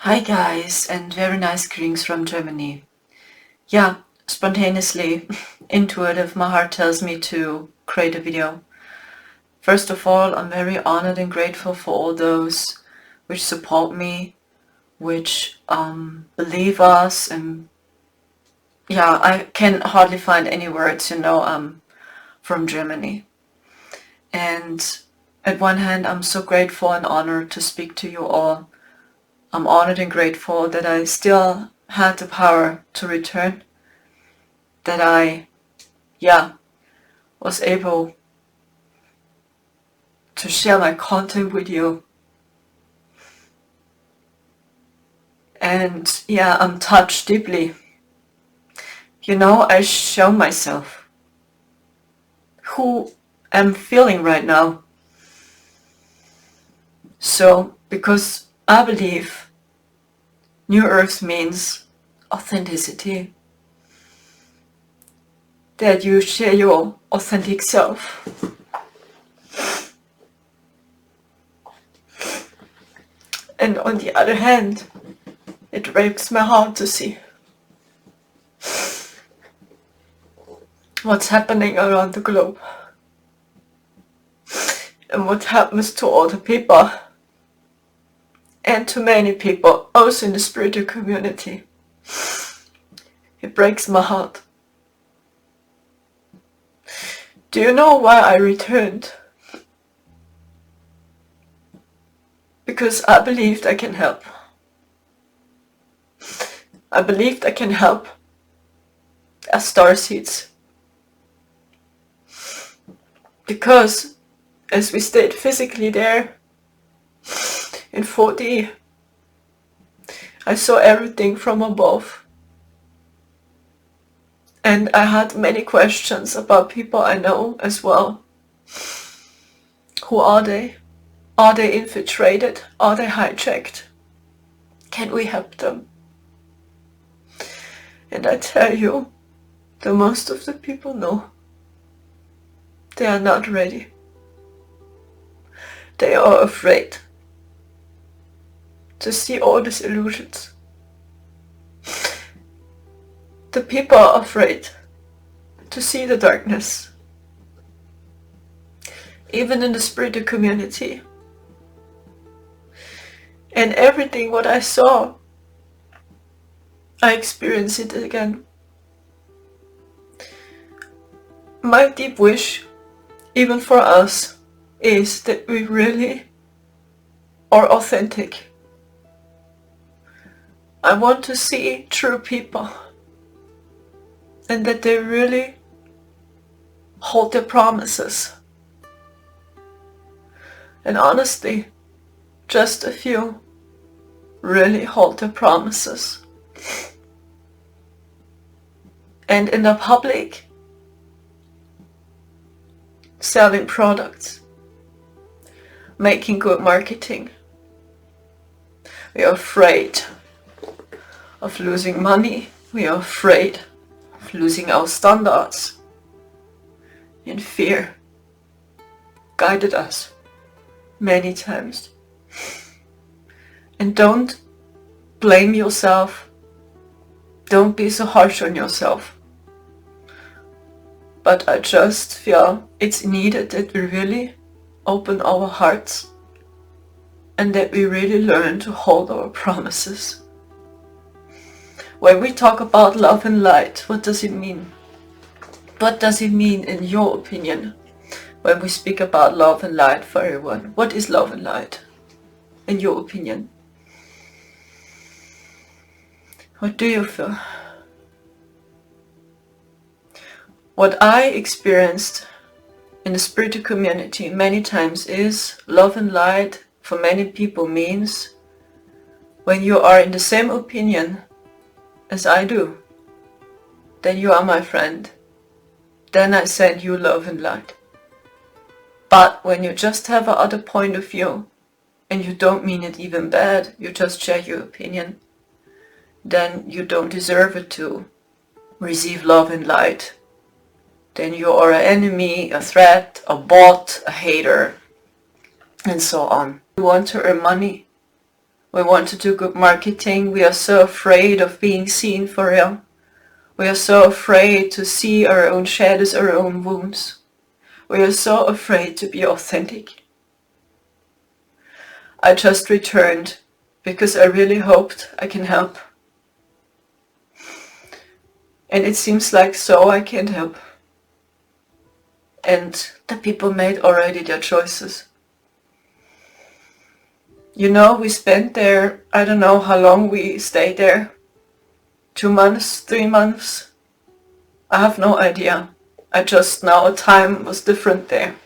Hi guys, and very nice greetings from Germany. Yeah, spontaneously, intuitive, my heart tells me to create a video. First of all, I'm very honored and grateful for all those which support me, which believe us, and yeah, I can hardly find any words, I'm from Germany. And at one hand, I'm so grateful and honored to speak to you all. I'm honored and grateful that I still had the power to return, that I, was able to share my content with you. And I'm touched deeply. I show myself who I'm feeling right now. So, because I believe New Earth means authenticity, that you share your authentic self. And on the other hand, it breaks my heart to see what's happening around the globe and what happens to all the people and to many people also in the spiritual community. It breaks my heart. Do you know why I returned? Because I believed I can help. I believed I can help as star seeds. Because as we stayed physically there in 4D, I saw everything from above. And I had many questions about people I know as well. Who are they? Are they infiltrated? Are they hijacked? Can we help them? And I tell you, the most of the people know. They are not ready. They are afraid to see all these illusions. The people are afraid to see the darkness. Even in the spiritual community. And everything what I saw, I experienced it again. My deep wish, even for us, is that we really are authentic. I want to see true people and that they really hold their promises. And honestly, just a few really hold their promises. And in the public, selling products, making good marketing. We are afraid of losing money. We are afraid of losing our standards. And fear guided us many times. And don't blame yourself. Don't be so harsh on yourself. But I just feel it's needed that we really open our hearts and that we really learn to hold our promises. When we talk about love and light, what does it mean? What does it mean in your opinion when we speak about love and light for everyone? What is love and light in your opinion? What do you feel? What I experienced in the spiritual community many times is love and light for many people means when you are in the same opinion as I do, then you are my friend. Then I send you love and light. But when you just have a other point of view and you don't mean it even bad, you just share your opinion, then you don't deserve it to receive love and light. Then you are an enemy, a threat, a bot, a hater, and so on. You want to earn money. We want to do good marketing. We are so afraid of being seen for real. We are so afraid to see our own shadows, our own wounds. We are so afraid to be authentic. I just returned because I really hoped I can help. And it seems like so I can't help. And the people made already their choices. You know, we spent there, I don't know how long we stayed there. 2 months, 3 months. I have no idea. I just know time was different there.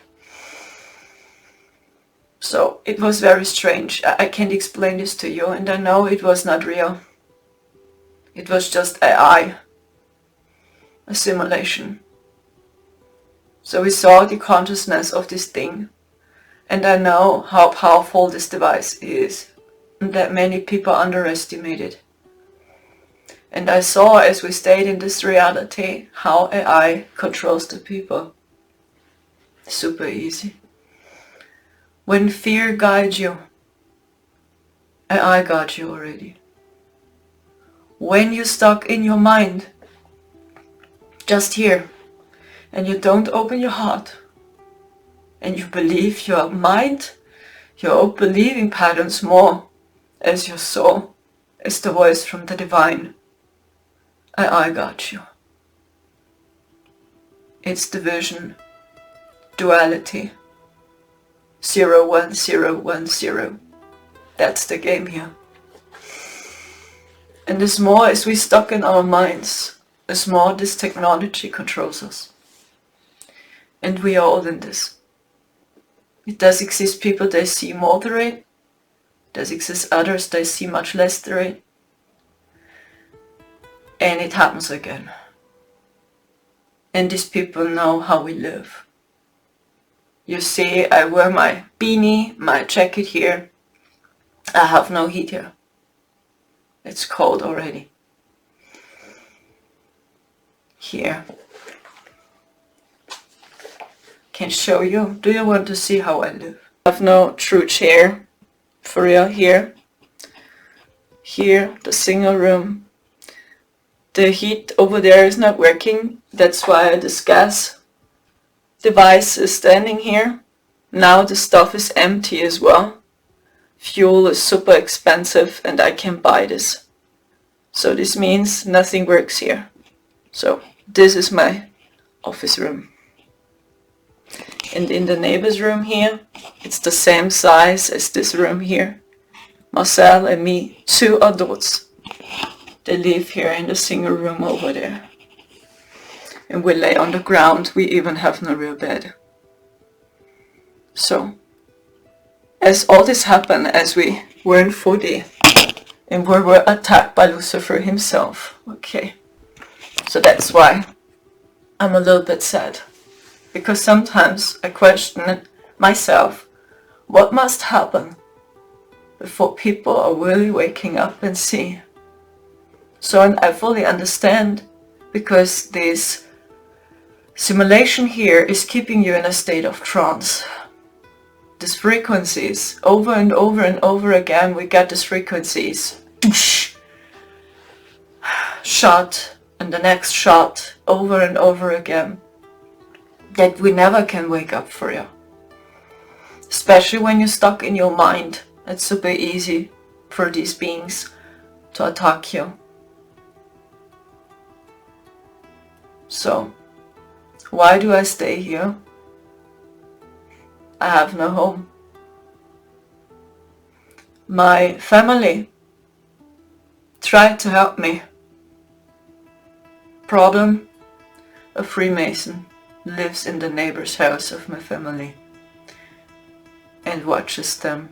So it was very strange. I can't explain this to you, and I know it was not real. It was just AI, a simulation. So we saw the consciousness of this thing, and I know how powerful this device is, and that many people underestimate it. And I saw, as we stayed in this reality, how AI controls the people. Super easy. When fear guides you, AI got you already. When you're stuck in your mind, just here, and you don't open your heart, and you believe your mind, your believing patterns more as your soul, as the voice from the divine, I got you. It's division, duality, 01010. That's the game here. And as more as we stuck in our minds, as more this technology controls us. And we are all in this. It does exist people that see more the rate. Does exist others that see much less the rate. And it happens again. And these people know how we live. You see, I wear my beanie, my jacket here. I have no heat here. It's cold already. Here. Can show you. Do you want to see how I live? I have no true chair. For real, here. Here, the single room. The heat over there is not working. That's why this gas device is standing here. Now the stuff is empty as well. Fuel is super expensive and I can buy this. So this means nothing works here. So this is my office room. And in the neighbor's room here, it's the same size as this room here. Marcel and me, 2 adults. They live here in the single room over there. And we lay on the ground. We even have no real bed. So, as all this happened, as we were in 4D, and we were attacked by Lucifer himself. Okay. So that's why I'm a little bit sad. Because sometimes I question myself, what must happen before people are really waking up and see? So and I fully understand, because this simulation here is keeping you in a state of trance. These frequencies, over and over and over again, we get these frequencies. Shot, and the next shot, over and over again. That we never can wake up for you. Especially when you're stuck in your mind. It's super easy for these beings to attack you. So, why do I stay here? I have no home. My family tried to help me. Problem: a Freemason lives in the neighbor's house of my family and watches them.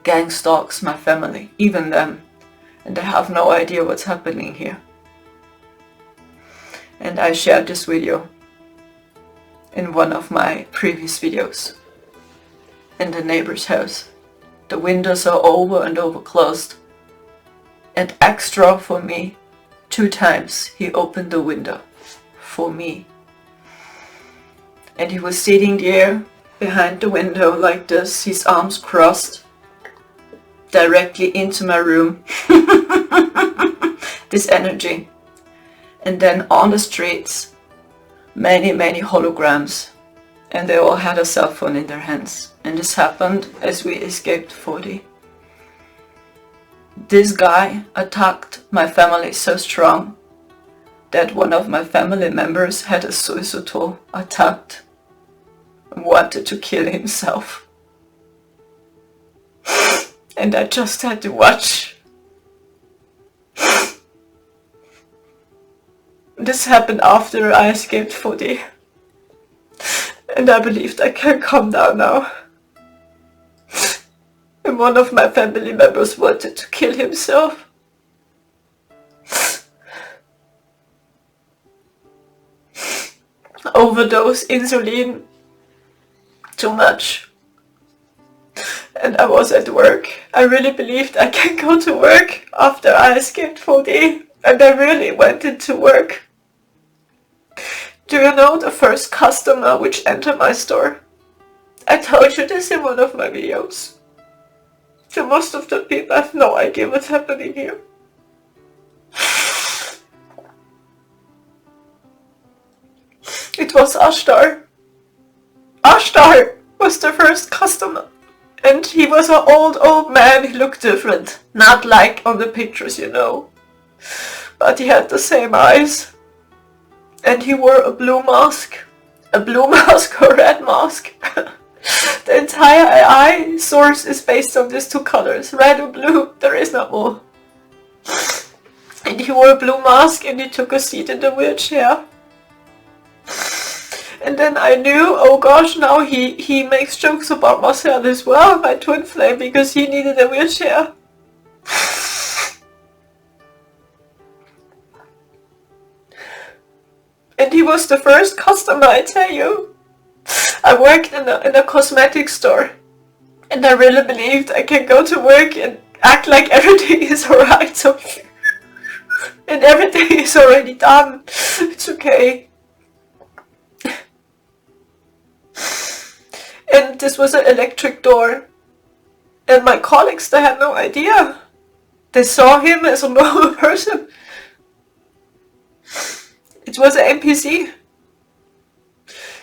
Gangstalks my family, even them, and they have no idea what's happening here. And I shared this video in one of my previous videos. In the neighbor's house. The windows are over and over closed. And extra for me, 2 times he opened the window for me. And he was sitting there behind the window like this, his arms crossed. directly into my room. This energy. And then on the streets, many holograms, and they all had a cell phone in their hands. And this happened as we escaped 40. This guy attacked my family so strong that one of my family members had a suicidal attack and wanted to kill himself. And I just had to watch. This happened after I escaped 40. And I believed I can calm down now. And one of my family members wanted to kill himself. Overdose insulin. Too much. And I was at work. I really believed I can go to work after I escaped 40. And I really went into work. Do you know the first customer which entered my store? I told you this in one of my videos. So most of the people have no idea what's happening here. It was Ashtar. Ashtar was the first customer. And he was an old man. He looked different. Not like on the pictures, you know. But he had the same eyes. And he wore a blue mask. A blue mask or red mask. The entire eye source is based on these two colors. Red or blue. There is no more. And he wore a blue mask and he took a seat in the wheelchair. And then I knew, oh gosh, now he makes jokes about Marcel as well, my twin flame, because he needed a wheelchair. And he was the first customer, I tell you. I worked in a cosmetic store. And I really believed I can go to work and act like everything is alright. So and everything is already done. It's okay. And this was an electric door. And my colleagues, they had no idea. They saw him as a normal person. It was an NPC.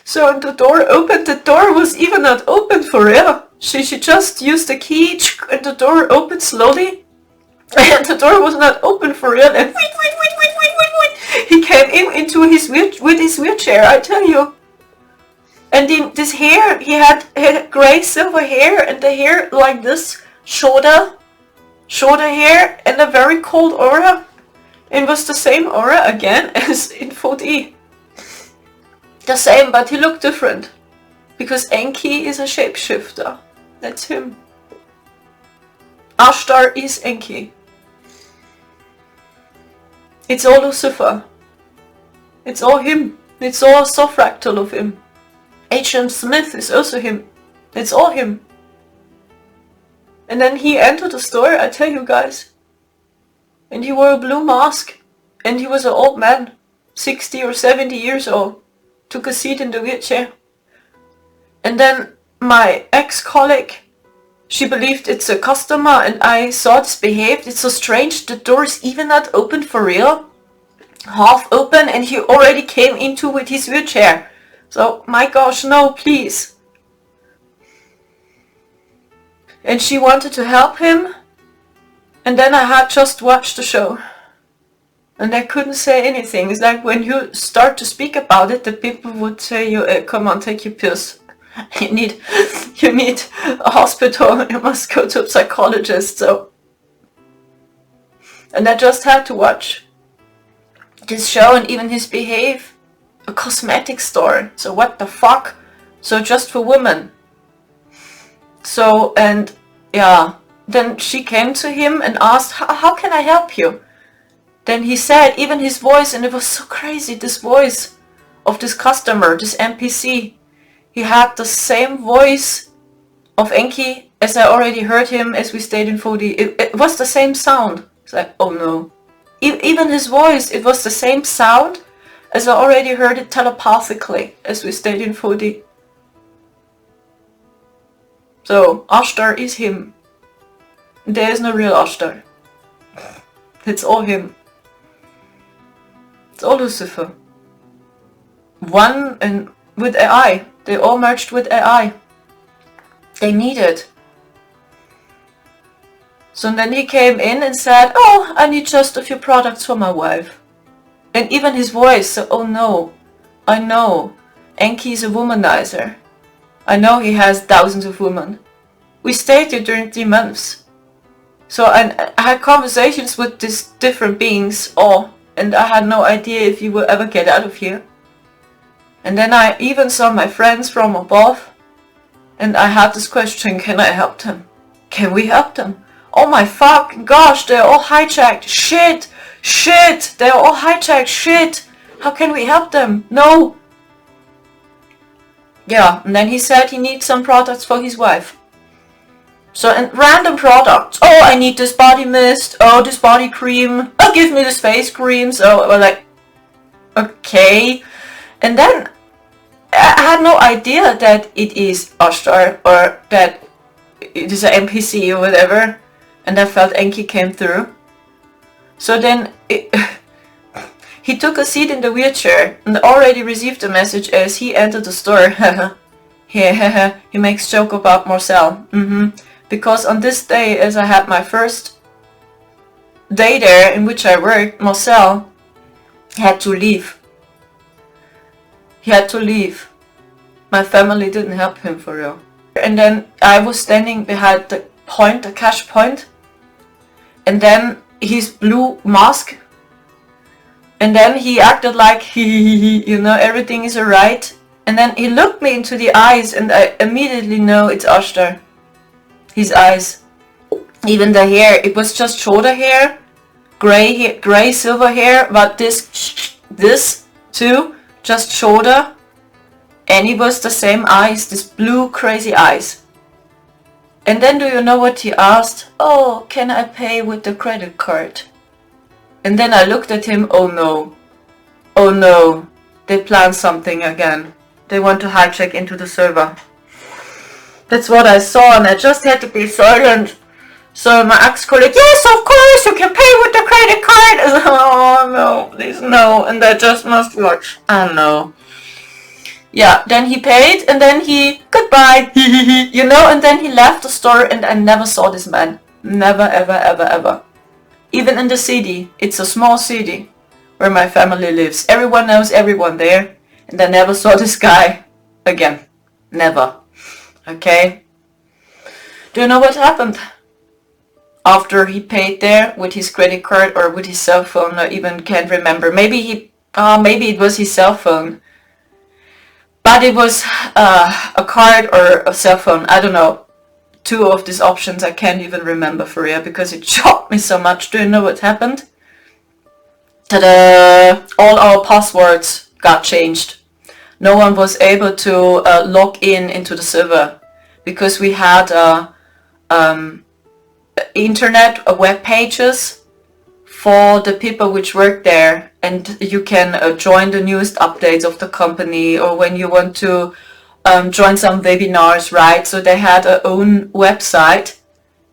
So when the door opened, the door was even not open for real. She just used the key and the door opened slowly. And the door was not open for real. And wait. He came into his with his wheelchair, I tell you. And this hair, he had grey silver hair and the hair like this, shoulder hair and a very cold aura. It was the same aura again as in 4D. The same, but he looked different. Because Enki is a shapeshifter. That's him. Ashtar is Enki. It's all Lucifer. It's all him. It's all a soft fractal of him. H.M. Smith is also him. It's all him. And then he entered the store, I tell you guys. And he wore a blue mask. And he was an old man. 60 or 70 years old. Took a seat in the wheelchair. And then my ex-colleague, she believed it's a customer and I saw this behaved. It's so strange. The door is even not open for real. Half open and he already came into with his wheelchair. So, my gosh, no, please. And she wanted to help him. And then I had just watched the show. And I couldn't say anything. It's like when you start to speak about it, the people would say, come on, take your pills. You need a hospital. You must go to a psychologist. So, and I just had to watch this show and even his behave. A cosmetic store. So what the fuck? So just for women. So, and yeah, then she came to him and asked, how can I help you? Then he said, even his voice, and it was so crazy, this voice of this customer, this NPC. He had the same voice of Enki as I already heard him as we stayed in 4D. It was the same sound. It's like, oh no. Even his voice, it was the same sound as I already heard it telepathically as we stayed in 4D. So, Ashtar is him. There is no real Ashtar. It's all him. It's all Lucifer. One and with AI. They all merged with AI. They need it. So then he came in and said, oh, I need just a few products for my wife. And even his voice, so, oh no, I know, Enki is a womanizer. I know he has thousands of women. We stayed here during 3 months. So I had conversations with these different beings, and I had no idea if you will ever get out of here. And then I even saw my friends from above, and I had this question, can I help them? Can we help them? Oh my fucking gosh, they're all hijacked. Shit, they're all hijacked. Shit, how can we help them? No. Yeah, and then he said he needs some products for his wife. So, and random products. Oh, I need this body mist. Oh, this body cream. Oh, give me this face cream. So, we're like, okay. And then I had no idea that it is Ashtar or that it is an NPC or whatever. And I felt Enki came through. So then he took a seat in the wheelchair and already received a message as he entered the store. He makes joke about Marcel. Because on this day, as I had my first day there in which I worked, Marcel had to leave. He had to leave. My family didn't help him for real. And then I was standing behind the point, the cash point. And then his blue mask. And then he acted like, you know, everything is alright. And then he looked me into the eyes and I immediately know it's Ashtar. His eyes. Even the hair, it was just shoulder hair. Gray, silver hair. But this too, just shoulder. And it was the same eyes, this blue crazy eyes. And then do you know what he asked? Oh, can I pay with the credit card? And then I looked at him, oh no. Oh no. They planned something again. They want to hijack into the server. That's what I saw and I just had to be silent. So my ex-colleague, yes, of course, you can pay with the credit card. I said, oh no, please no. And I just must watch. I don't know. Yeah, then he paid and then he, goodbye, you know, and then he left the store and I never saw this man. Never, ever. Even in the city, it's a small city where my family lives. Everyone knows everyone there and I never saw this guy again. Never. Okay? Do you know what happened? After he paid there with his credit card or with his cell phone, I even can't remember. Maybe it was his cell phone. But it was a card or a cell phone, I don't know. 2 of these options I can't even remember for real because it shocked me so much. Do you know what happened? Ta-da! All our passwords got changed. No one was able to log into the server because we had internet web pages for the people which work there, and you can join the newest updates of the company or when you want to join some webinars, right? So they had their own website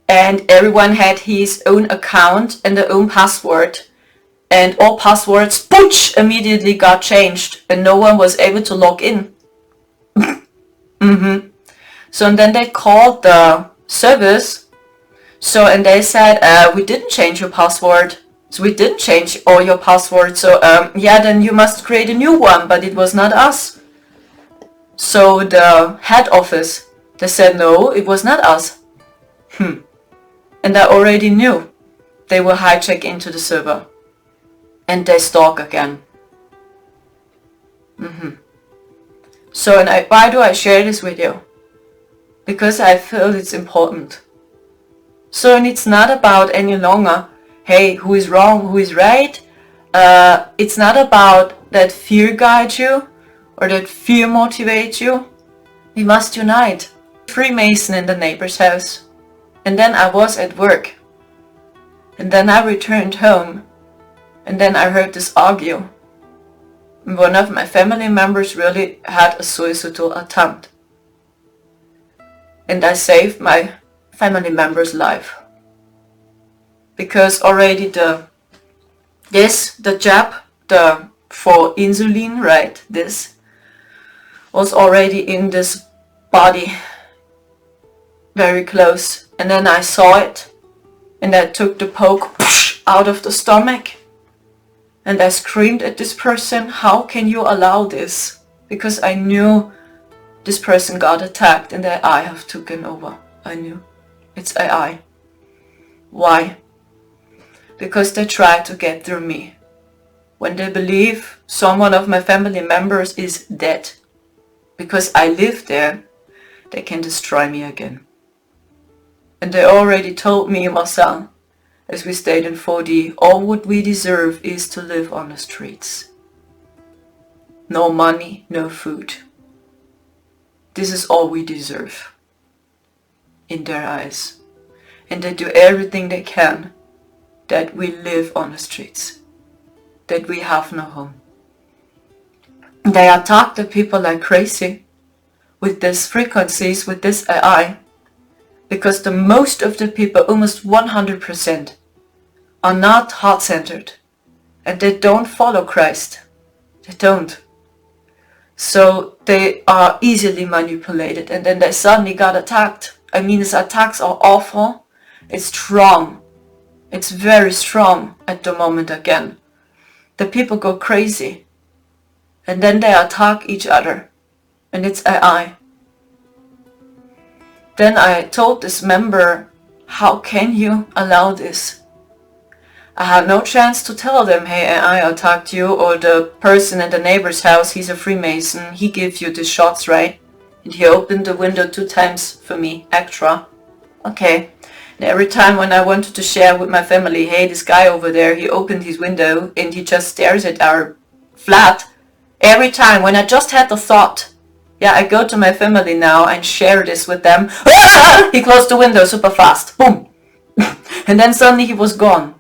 and everyone had his own account and their own password, and all passwords immediately got changed and no one was able to log in. So and then they called the service, and they said, we didn't change your password. So we didn't change all your passwords, so yeah, then you must create a new one, but it was not us. So the head office, they said no, it was not us. And I already knew they will hijack into the server. And they stalk again. So why do I share this with you? Because I feel it's important. So and it's not about any longer, hey, who is wrong, who is right? It's not about that fear guides you or that fear motivates you. We must unite. Freemason in the neighbor's house. And then I was at work. And then I returned home. And then I heard this argue. One of my family members really had a suicidal attempt. And I saved my family member's life. because already the jab, for insulin, right, this was already in this body, very close. And then I saw it, and I took the poke out of the stomach, and I screamed at this person, how can you allow this? Because I knew this person got attacked and that I have taken over. I knew. It's AI. Why? Because they try to get through me. When they believe someone of my family members is dead, because I live there, they can destroy me again. And they already told me, Marcel, as we stayed in 4D, all what we deserve is to live on the streets. No money, no food. This is all we deserve, in their eyes. And they do everything they can that we live on the streets, that we have no home. They attack the people like crazy with these frequencies, with this AI, because the most of the people, almost 100%, are not heart-centered, and they don't follow Christ. They don't. So they are easily manipulated, and then they suddenly got attacked. I mean, these attacks are awful. It's strong. It's very strong at the moment again. The people go crazy, and then they attack each other, and it's AI. Then I told this member, how can you allow this? I had no chance to tell them, hey, I attacked you, or the person in the neighbor's house, he's a Freemason, he gives you the shots, right? And he opened the window 2 times for me, extra. Okay. And every time when I wanted to share with my family, hey, this guy over there, he opened his window and he just stares at our flat. Every time when I just had the thought, yeah, I go to my family now and share this with them. He closed the window super fast. Boom. And then suddenly he was gone.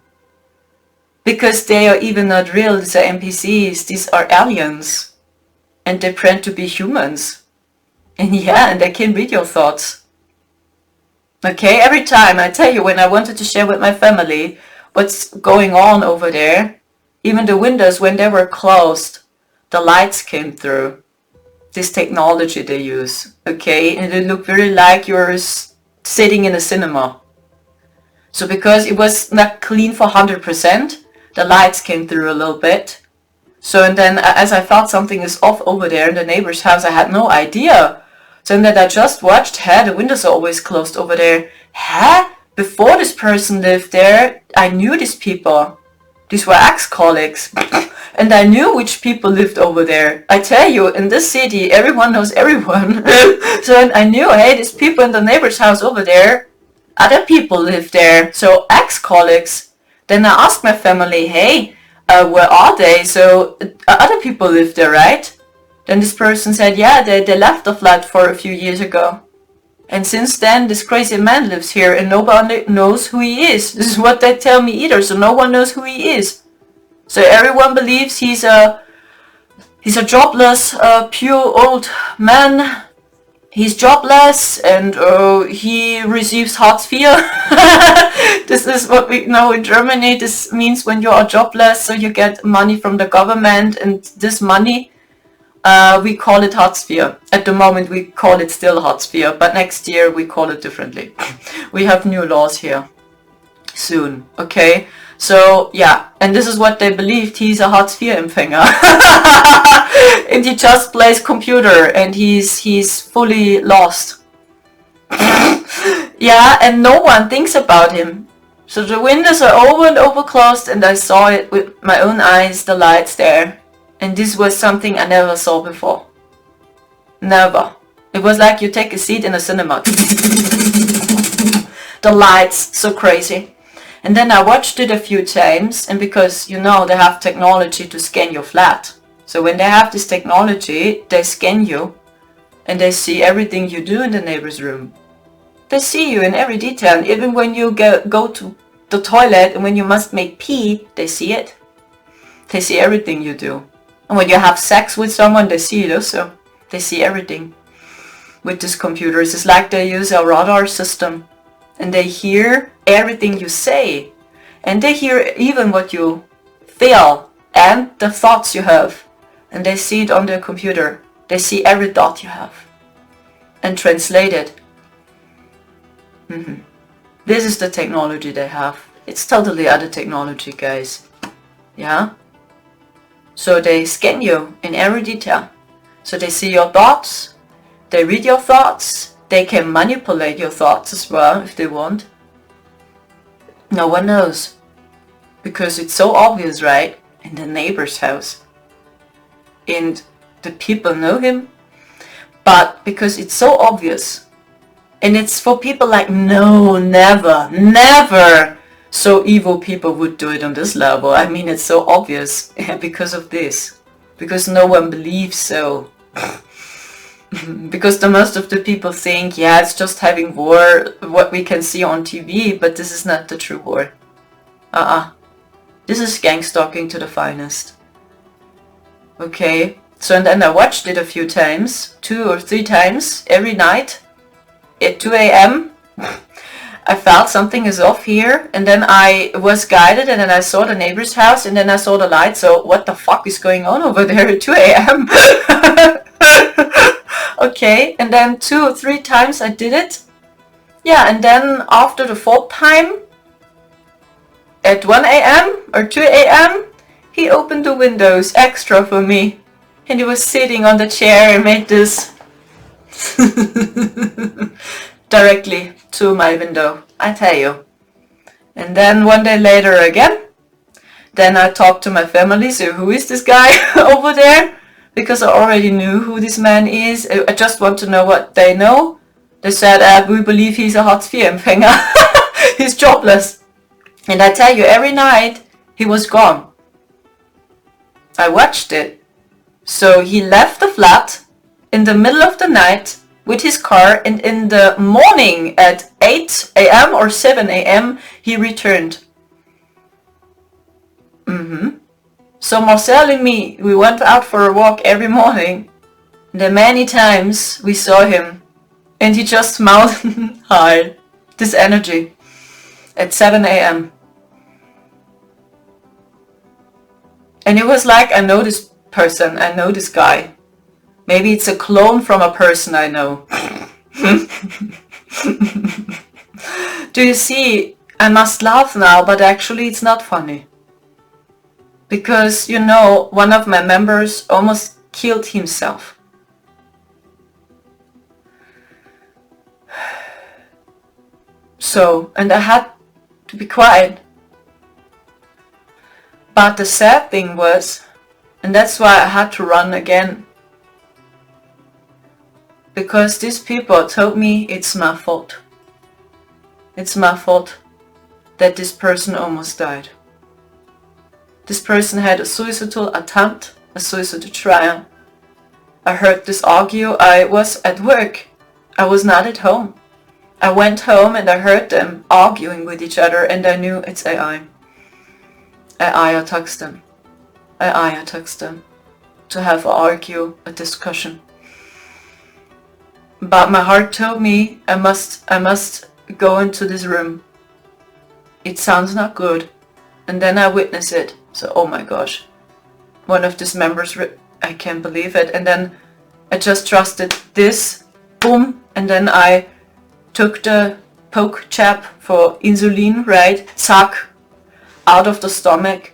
Because they are even not real, these are NPCs, these are aliens. And they pretend to be humans. And yeah, and they can read your thoughts. Okay, every time, I tell you, when I wanted to share with my family what's going on over there, even the windows, when they were closed, the lights came through. This technology they use, okay? And it looked very like you're sitting in a cinema. So because it was not clean for 100%, the lights came through a little bit. So and then as I thought something is off over there in the neighbor's house, I had no idea. So then I just watched, the windows are always closed over there. Before this person lived there, I knew these people. These were ex-colleagues. And I knew which people lived over there. I tell you, in this city, everyone knows everyone. So I knew, hey, these people in the neighbor's house over there, other people live there. So ex-colleagues. Then I asked my family, hey, where are they? So other people live there, right? Then this person said, yeah, they left the flat for a few years ago. And since then, this crazy man lives here and nobody knows who he is. This is what they tell me either, so no one knows who he is. So everyone believes he's a jobless, pure old man. He's jobless and he receives Hartz IV. This is what we know in Germany. This means when you are jobless, so you get money from the government, and this money, we call it Hartz IV. At the moment we call it still Hartz IV, but next year we call it differently. We have new laws here soon, okay? So yeah, and this is what they believed, he's a Hartz IV empfänger. And he just plays computer and he's fully lost. Yeah, and no one thinks about him. So the windows are over and over closed, and I saw it with my own eyes, the lights there. And this was something I never saw before. Never. It was like you take a seat in a cinema. The lights, so crazy. And then I watched it a few times, and because, you know, they have technology to scan your flat. So when they have this technology, they scan you, and they see everything you do in the neighbor's room. They see you in every detail, and even when you go to the toilet and when you must make pee, they see it. They see everything you do. And when you have sex with someone, they see it also. They see everything. With these computers, it's like they use a radar system. And they hear everything you say. And they hear even what you feel and the thoughts you have. And they see it on their computer. They see every thought you have. And translate it. This is the technology they have. It's totally other technology, guys. Yeah? So they scan you in every detail. So they see your thoughts. They read your thoughts. They can manipulate your thoughts as well if they want. No one knows. Because it's so obvious, right? In the neighbor's house. And the people know him. But because it's so obvious. And it's for people like, no, never, never. So evil people would do it on this level. I mean, it's so obvious because of this. Because no one believes so. Because the most of the people think, yeah, it's just having war, what we can see on TV, but this is not the true war. This is gangstalking to the finest. Okay, so and then I watched it a few times, 2 or 3 times, every night, at 2 a.m. I felt something is off here, and then I was guided, and then I saw the neighbor's house, and then I saw the light, so what the fuck is going on over there at 2 a.m.? Okay, and then 2 or 3 times I did it. Yeah, and then after the 4th time, at 1 a.m. or 2 a.m., he opened the windows extra for me. And he was sitting on the chair and made this directly to my window, I tell you. And then one day later again, then I talked to my family, so who is this guy over there? Because I already knew who this man is. I just want to know what they know. They said, we believe he's a Hartz-IV-Empfänger. He's jobless. And I tell you, every night he was gone. I watched it. So he left the flat in the middle of the night with his car, and in the morning at 8 a.m. or 7 a.m. he returned. So Marcel and me, we went out for a walk every morning. And then many times we saw him. And he just smiled hi, this energy, at 7 a.m. And it was like, I know this person, I know this guy. Maybe it's a clone from a person I know. Do you see, I must laugh now, but actually it's not funny. Because, you know, one of my members almost killed himself. So, and I had to be quiet. But the sad thing was, and that's why I had to run again. Because these people told me it's my fault. It's my fault that this person almost died. This person had a suicidal attempt, a suicidal trial. I heard this argue. I was at work. I was not at home. I went home and I heard them arguing with each other, and I knew it's AI. AI attacks them. AI attacks them to have an argue, a discussion. But my heart told me I must go into this room. It sounds not good. And then I witness it. So, oh my gosh. One of these members, I can't believe it. And then I just trusted this. Boom. And then I took the poke jab for insulin, right? Zack. Out of the stomach.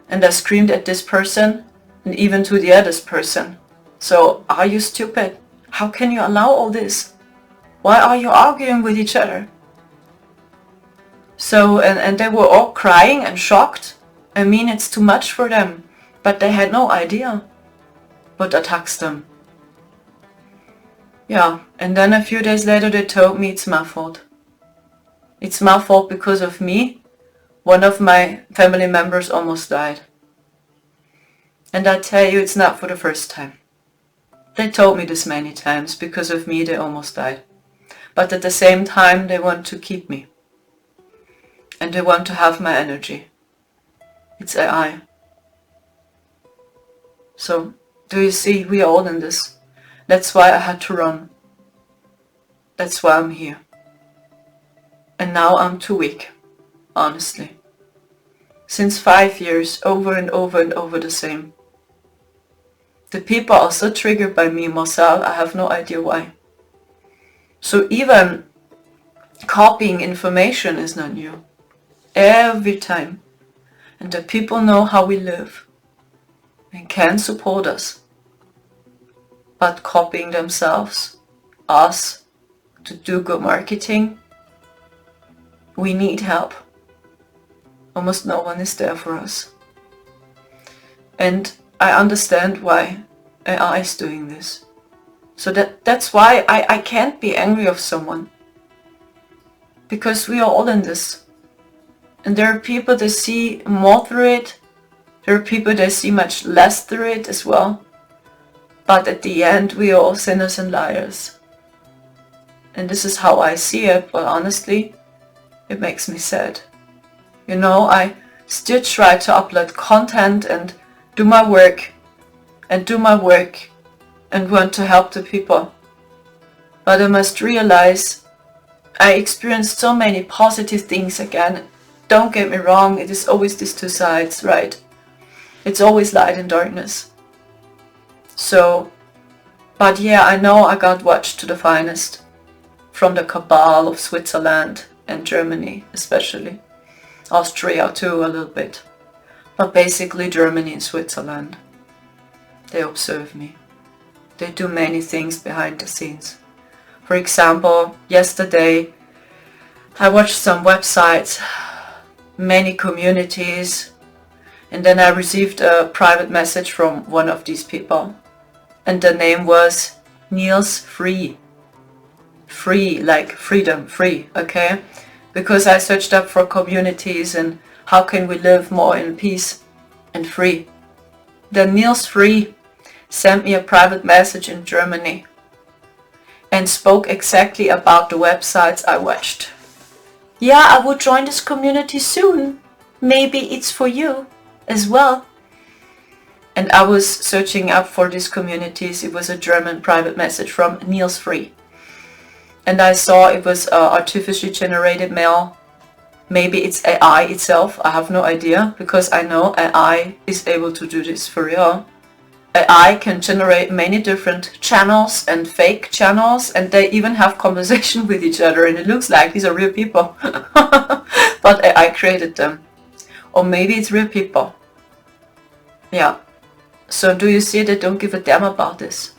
And I screamed at this person. And even to the other person. So, are you stupid? How can you allow all this? Why are you arguing with each other? So, and they were all crying and shocked. I mean, it's too much for them. But they had no idea what attacks them. Yeah, and then a few days later they told me it's my fault. It's my fault because of me. One of my family members almost died. And I tell you, it's not for the first time. They told me this many times. Because of me they almost died. But at the same time they want to keep me. And they want to have my energy. It's AI. So, do you see, we are all in this. That's why I had to run. That's why I'm here. And now I'm too weak, honestly. since 5 years, over and over and over the same. The people are so triggered by me, Marcel, I have no idea why. So even copying information is not new. Every time. And the people know how we live and can support us. But copying themselves, us, to do good marketing, we need help. Almost no one is there for us. And I understand why AI is doing this. So that's why I can't be angry of someone. Because we are all in this. And there are people that see more through it. There are people that see much less through it as well. But at the end, we are all sinners and liars. And this is how I see it, but honestly, it makes me sad. You know, I still try to upload content and do my work and want to help the people. But I must realize I experienced so many positive things again. Don't get me wrong, it is always these two sides, right? It's always light and darkness. So, but yeah, I know I got watched to the finest. From the Cabal of Switzerland and Germany especially. Austria too a little bit. But basically Germany and Switzerland. They observe me. They do many things behind the scenes. For example, yesterday I watched some websites, many communities, and then I received a private message from one of these people. And the name was Niels Free. Free, like freedom, free, okay? Because I searched up for communities and how can we live more in peace and free. Then Niels Free sent me a private message in Germany and spoke exactly about the websites I watched. Yeah, I will join this community soon. Maybe it's for you as well. And I was searching up for these communities. It was a German private message from Niels Free. And I saw it was artificially generated mail. Maybe it's AI itself, I have no idea, because I know AI is able to do this for real. AI can generate many different channels and fake channels, and they even have conversation with each other, and it looks like these are real people. But AI created them. Or maybe it's real people. Yeah. So do you see they don't give a damn about this?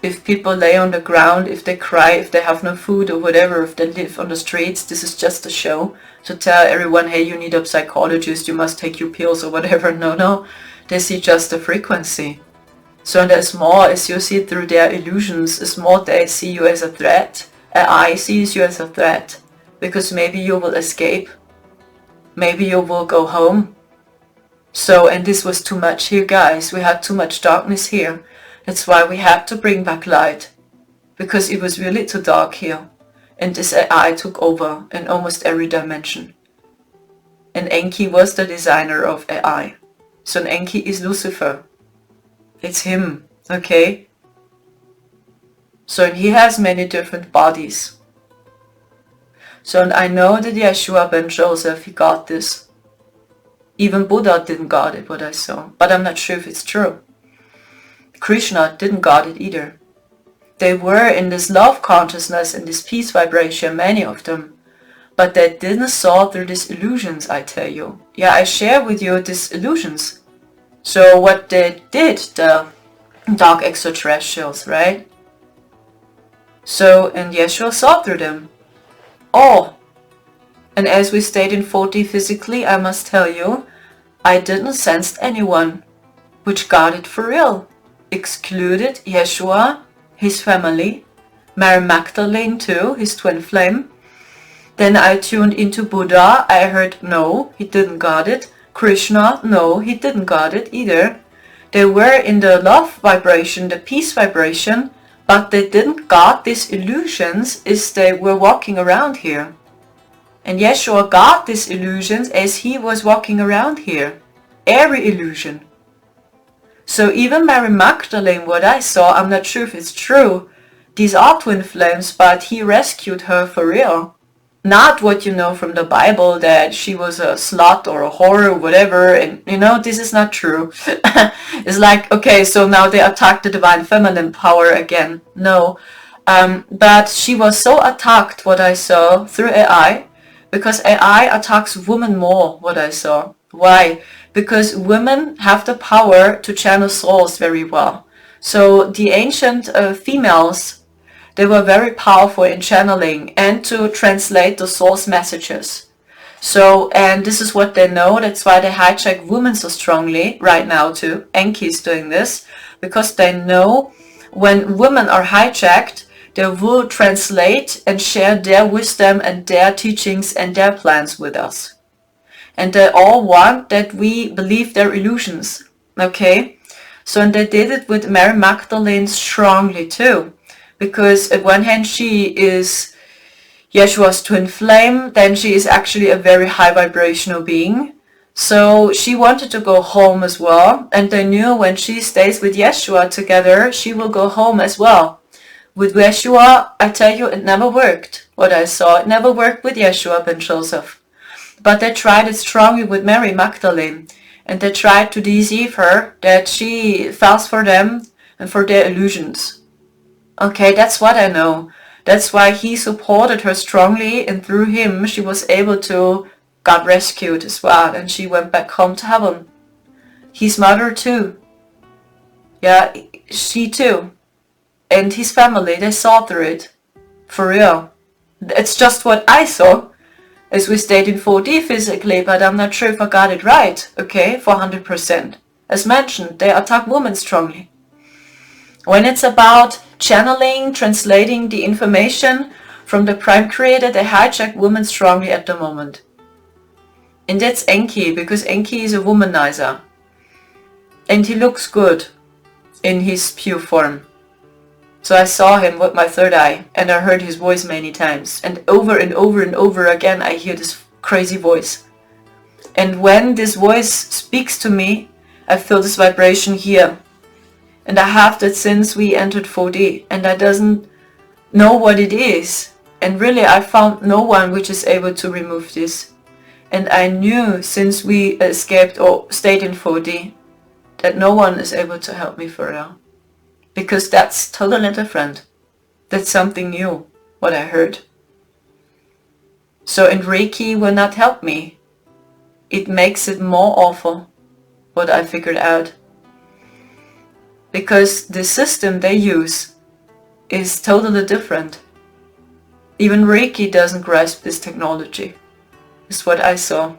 If people lay on the ground, if they cry, if they have no food or whatever, if they live on the streets, this is just a show to tell everyone, hey, you need a psychologist, you must take your pills or whatever. No, they see just the frequency. So as more as you see through their illusions, as more they see you as a threat, AI sees you as a threat, because maybe you will escape, maybe you will go home. So, and this was too much here, guys, we had too much darkness here. That's why we had to bring back light, because it was really too dark here, and this AI took over in almost every dimension. And Enki was the designer of AI. So Enki is Lucifer. It's him, okay? So and he has many different bodies. So and I know that Yeshua ben Joseph, he got this. Even Buddha didn't got it, what I saw, but I'm not sure if it's true. Krishna didn't got it either. They were in this love consciousness and this peace vibration, many of them. But they didn't saw through these illusions, I tell you. Yeah, I share with you these illusions. So what they did, the dark extraterrestrials, right? So, and Yeshua saw through them. Oh! And as we stayed in 40 physically, I must tell you, I didn't sense anyone which got it for real. Excluded Yeshua, his family, Mary Magdalene too, his twin flame. Then I tuned into Buddha, I heard no, he didn't got it. Krishna, no, he didn't got it either. They were in the love vibration, the peace vibration, but they didn't got these illusions as they were walking around here. And Yeshua got these illusions as he was walking around here. Every illusion. So even Mary Magdalene, what I saw, I'm not sure if it's true, these are twin flames, but he rescued her for real. not what you know from the Bible, that she was a slut or a whore or whatever, and you know, this is not true. It's like, okay, so now they attack the divine feminine power again. No. But she was so attacked, what I saw, through AI, because AI attacks women more, what I saw. Why? Because women have the power to channel souls very well. So the ancient females, they were very powerful in channeling and to translate the soul's messages. So, and this is what they know, that's why they hijack women so strongly right now too. Enki is doing this, because they know when women are hijacked, they will translate and share their wisdom and their teachings and their plans with us. And they all want that we believe their illusions, okay? So, and they did it with Mary Magdalene strongly too. Because at one hand she is Yeshua's twin flame, then she is actually a very high vibrational being. So she wanted to go home as well, and they knew when she stays with Yeshua together, she will go home as well. With Yeshua, I tell you, it never worked. What I saw, it never worked with Yeshua ben Joseph. But they tried it strongly with Mary Magdalene, and they tried to deceive her that she falls for them and for their illusions. Okay, that's what I know. That's why he supported her strongly, and through him she was able to got rescued as well, and she went back home to heaven. His mother too. Yeah, she too. And his family, they saw through it. For real. It's just what I saw. As we stayed in 4D physically, but I'm not sure if I got it right, okay, for 100%. As mentioned, they attack women strongly. When it's about channeling, translating the information from the Prime Creator, they hijack women strongly at the moment. And that's Enki, because Enki is a womanizer. And he looks good in his pure form. So I saw him with my third eye, and I heard his voice many times. And over and over and over again, I hear this crazy voice. And when this voice speaks to me, I feel this vibration here. And I have that since we entered 4D, and I doesn't know what it is. And really, I found no one which is able to remove this. And I knew since we escaped or stayed in 4D, that no one is able to help me for now. Because that's totally different. That's something new, what I heard. So, and Reiki will not help me. It makes it more awful, what I figured out. Because the system they use is totally different. Even Reiki doesn't grasp this technology. Is what I saw.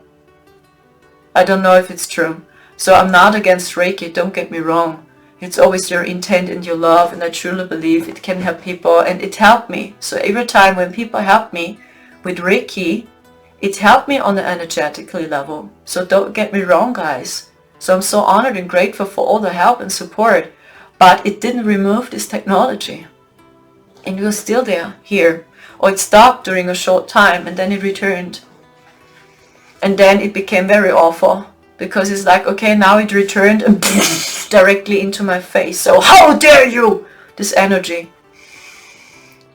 I don't know if it's true. So I'm not against Reiki, don't get me wrong. It's always your intent and your love, and I truly believe it can help people, and it helped me. So every time when people help me with Reiki, it helped me on an energetically level. So don't get me wrong, guys. So I'm so honored and grateful for all the help and support, but it didn't remove this technology. And it was still there, here. Or it stopped during a short time, and then it returned. And then it became very awful. Because it's like, okay, now it returned and directly into my face. So how dare you? This energy.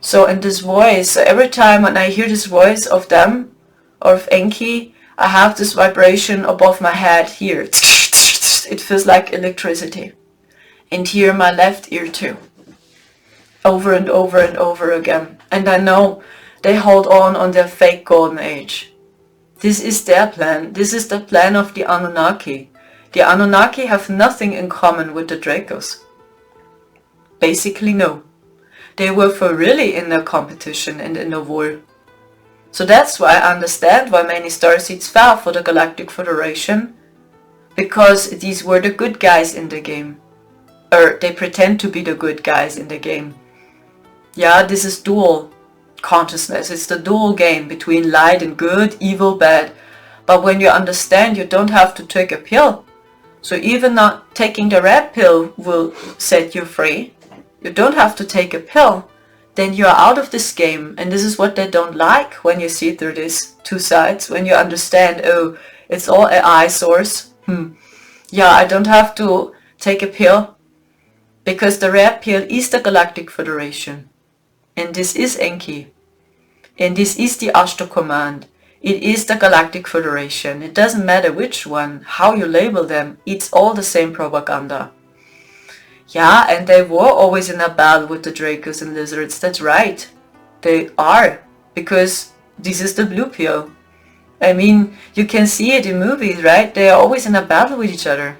So, and this voice, so every time when I hear this voice of them, or of Enki, I have this vibration above my head here. It feels like electricity. And here in my left ear too. Over and over and over again. And I know they hold on their fake golden age. This is their plan. This is the plan of the Anunnaki. The Anunnaki have nothing in common with the Dracos. Basically, no. They were for really in the competition and in the war. So that's why I understand why many starseeds fell for the Galactic Federation. Because these were the good guys in the game. Or they pretend to be the good guys in the game. Yeah, this is dual consciousness. It's the dual game between light and good, evil, bad. But when you understand, you don't have to take a pill. So even not taking the red pill will set you free. You don't have to take a pill. Then you are out of this game. And this is what they don't like when you see through these two sides. When you understand, oh, it's all AI source. Yeah, I don't have to take a pill. Because the red pill is the Galactic Federation. And this is Enki. And this is the Ashtar Command. It is the Galactic Federation. It doesn't matter which one, how you label them, it's all the same propaganda. Yeah, and they were always in a battle with the Dracos and Lizards, that's right. They are, because this is the blue pill. I mean, you can see it in movies, right? They are always in a battle with each other.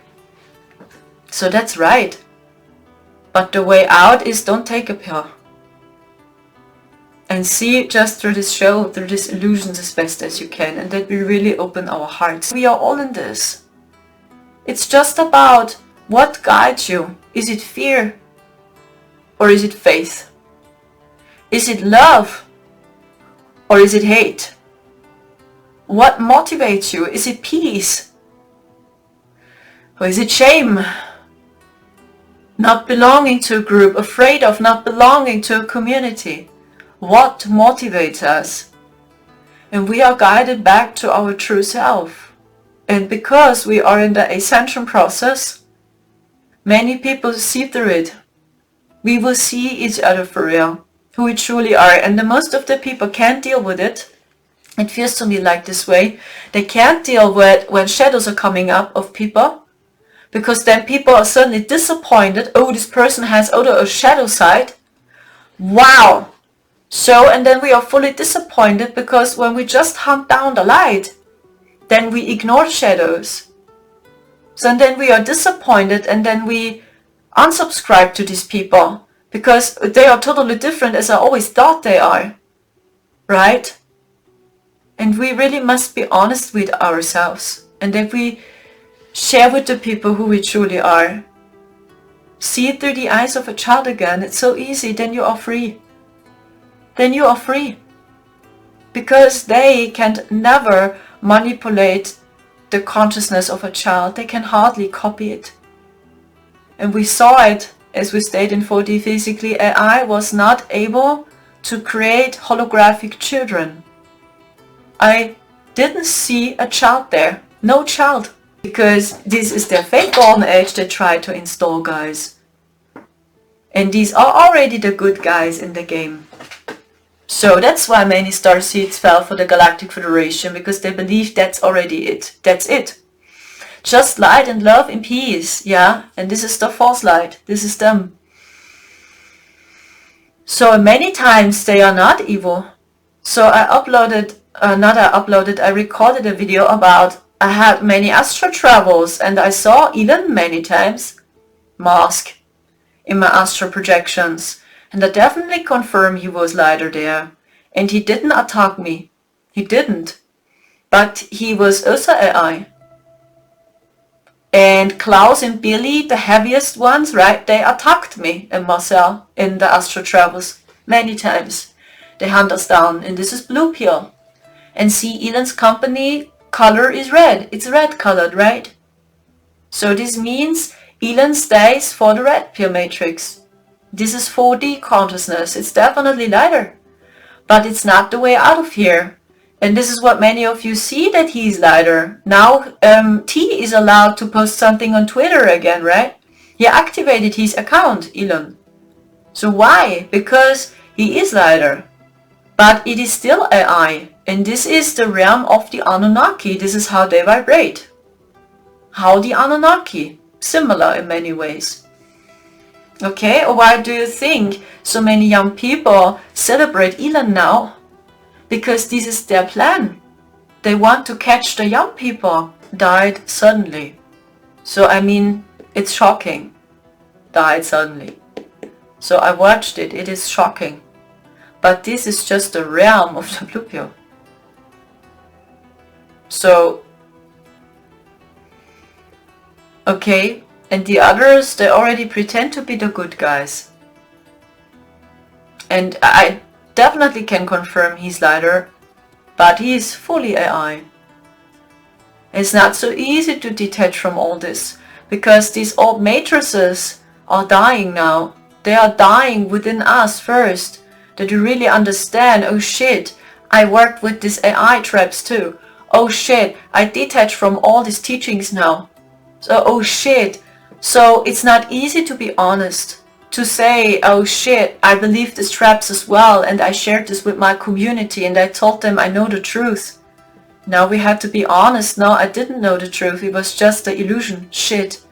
So that's right. But the way out is don't take a pill. And see just through this show, through these illusions as best as you can, and that we really open our hearts. We are all in this. It's just about what guides you. Is it fear? Or is it faith? Is it love? Or is it hate? What motivates you? Is it peace? Or is it shame? Not belonging to a group, afraid of not belonging to a community. What motivates us? And we are guided back to our true self. And because we are in the ascension process, many people see through it. We will see each other for real, who we truly are. And the most of the people can't deal with it. It feels to me like this way. They can't deal with when shadows are coming up of people. Because then people are suddenly disappointed. Oh, this person has a shadow side. Wow! So, and then we are fully disappointed because when we just hunt down the light, then we ignore shadows. So and then we are disappointed and then we unsubscribe to these people because they are totally different as I always thought they are. Right? And we really must be honest with ourselves. And if we share with the people who we truly are, see it through the eyes of a child again, it's so easy, then you are free. Then you are free. Because they can never manipulate the consciousness of a child. They can hardly copy it. And we saw it, as we stayed in 4D physically, AI was not able to create holographic children. I didn't see a child there. No child. Because this is their fake golden age they try to install, guys. And these are already the good guys in the game. So that's why many starseeds fell for the Galactic Federation, because they believe that's already it. That's it. Just light and love and peace, yeah? And this is the false light. This is them. So many times they are not evil. So I recorded a video about, I had many astral travels and I saw Elon many times mask in my astral projections. And I definitely confirm he was lighter there. And he didn't attack me. He didn't. But he was also AI. And Klaus and Billy, the heaviest ones, right? They attacked me and Marcel in the astral travels many times. They hunt us down. And this is blue pill. And see, Elon's company color is red. It's red colored, right? So this means Elon stays for the red pill matrix. This is 4D consciousness. It's definitely lighter. But it's not the way out of here. And this is what many of you see, that he's lighter. Now T is allowed to post something on Twitter again, right? He activated his account, Elon. So why? Because he is lighter. But it is still AI. And this is the realm of the Anunnaki. This is how they vibrate. How the Anunnaki. Similar in many ways. Okay, or why do you think so many young people celebrate Elon now? Because this is their plan. They want to catch the young people. Died suddenly. So I mean, it's shocking. Died suddenly. So I watched it. It is shocking. But this is just the realm of the blue pill. So, okay. And the others, they already pretend to be the good guys. And I definitely can confirm he's lighter, but he is fully AI. It's not so easy to detach from all this, because these old matrices are dying now. They are dying within us first, that you really understand, oh shit, I worked with these AI traps too. Oh shit, I detach from all these teachings now. So, oh shit. So it's not easy to be honest. to say, oh shit, I believe these traps as well, and I shared this with my community and I told them I know the truth. Now we had to be honest. No, I didn't know the truth. It was just the illusion. Shit.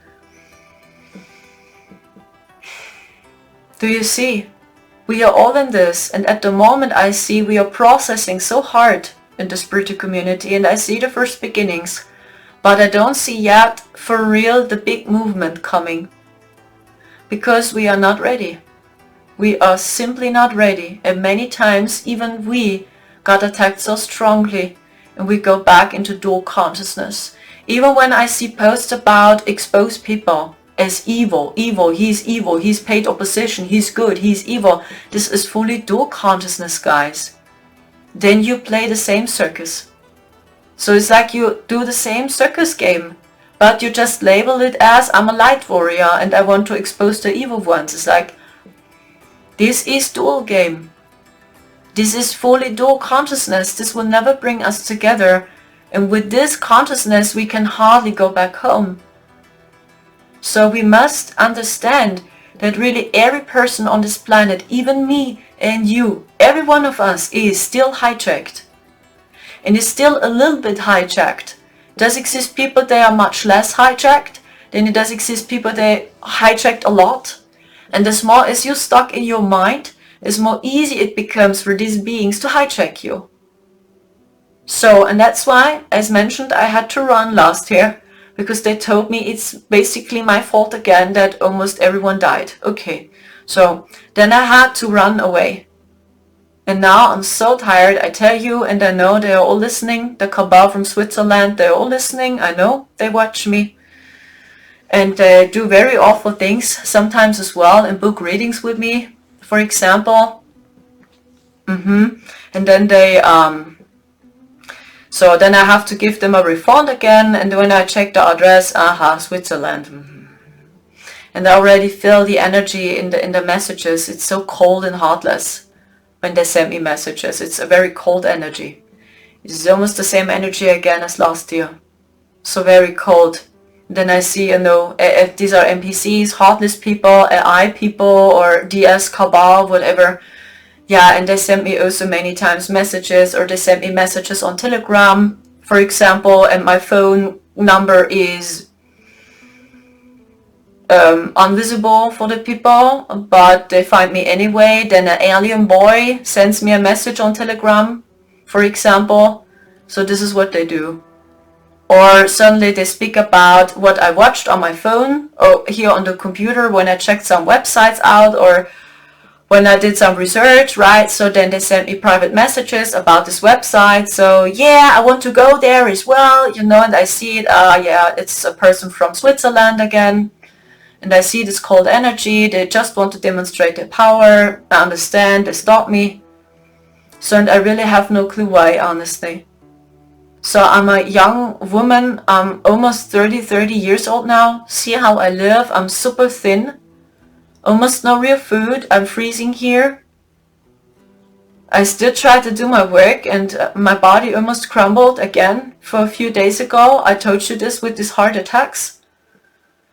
Do you see? We are all in this, and at the moment I see we are processing so hard in the spiritual community, and I see the first beginnings, but I don't see yet for real the big movement coming, because we are not ready. We are simply not ready, and many times even we got attacked so strongly, and we go back into dual consciousness. Even when I see posts about exposed people as evil, he's paid opposition, he's good, he's evil. This is fully dual consciousness, guys. Then you play the same circus. So it's like you do the same circus game, but you just label it as I'm a light warrior and I want to expose the evil ones. It's like, this is dual game. This is fully dual consciousness. This will never bring us together. And with this consciousness, we can hardly go back home. So we must understand that really every person on this planet, even me and you, every one of us is still hijacked. And is still a little bit hijacked. Does exist people that are much less hijacked? Then it does exist people that hijacked a lot. And as more as you're stuck in your mind, as more easy it becomes for these beings to hijack you. So, and that's why, as mentioned, I had to run last year. Because they told me it's basically my fault again that almost everyone died. Okay, so then I had to run away. And now I'm so tired, I tell you, and I know they're all listening. The Cabal from Switzerland, they're all listening. I know, they watch me. And they do very awful things sometimes as well, and book readings with me, for example. And then they... So then I have to give them a refund again, and when I check the address, Switzerland. And I already feel the energy in the messages. It's so cold and heartless when they send me messages. It's a very cold energy. It's almost the same energy again as last year. So very cold. Then I see, if these are NPCs, heartless people, AI people, or DS, Cabal, whatever. Yeah, and they sent me also many times messages, or they sent me messages on Telegram, for example, and my phone number is invisible for the people, but they find me anyway. Then an alien boy sends me a message on Telegram, for example. So this is what they do. Or suddenly they speak about what I watched on my phone, or here on the computer when I checked some websites out, or when I did some research, right? So then they sent me private messages about this website. So yeah, I want to go there as well, and I see it, yeah, it's a person from Switzerland again. And I see this cold energy. They just want to demonstrate their power. I understand, they stop me. So, and I really have no clue why, honestly. So I'm a young woman. I'm almost 30 years old now. See how I live. I'm super thin. Almost no real food. I'm freezing here. I still try to do my work, and my body almost crumbled again for a few days ago. I told you this with these heart attacks.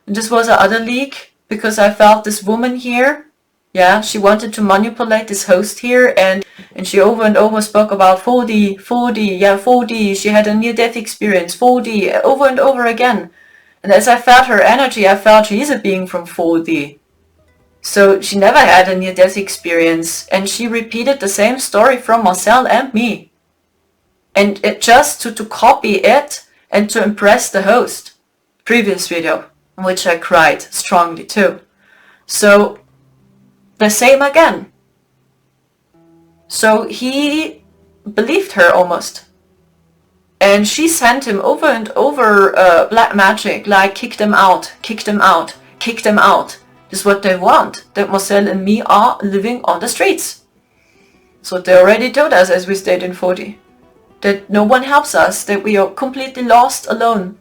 And this was another leak because I felt this woman here. Yeah, she wanted to manipulate this host here, and she over and over spoke about 4D, 4D, yeah, 4D. She had a near-death experience, 4D, over and over again. And as I felt her energy, I felt she's a being from 4D. So she never had a near-death experience, and she repeated the same story from Marcel and me. And it just to copy it and to impress the host. Previous video, in which I cried strongly too. So the same again. So he believed her almost. And she sent him over and over black magic, like kick them out, kick them out, kick them out. This is what they want, that Marcel and me are living on the streets. So they already told us as we stayed in 40. That no one helps us, that we are completely lost alone.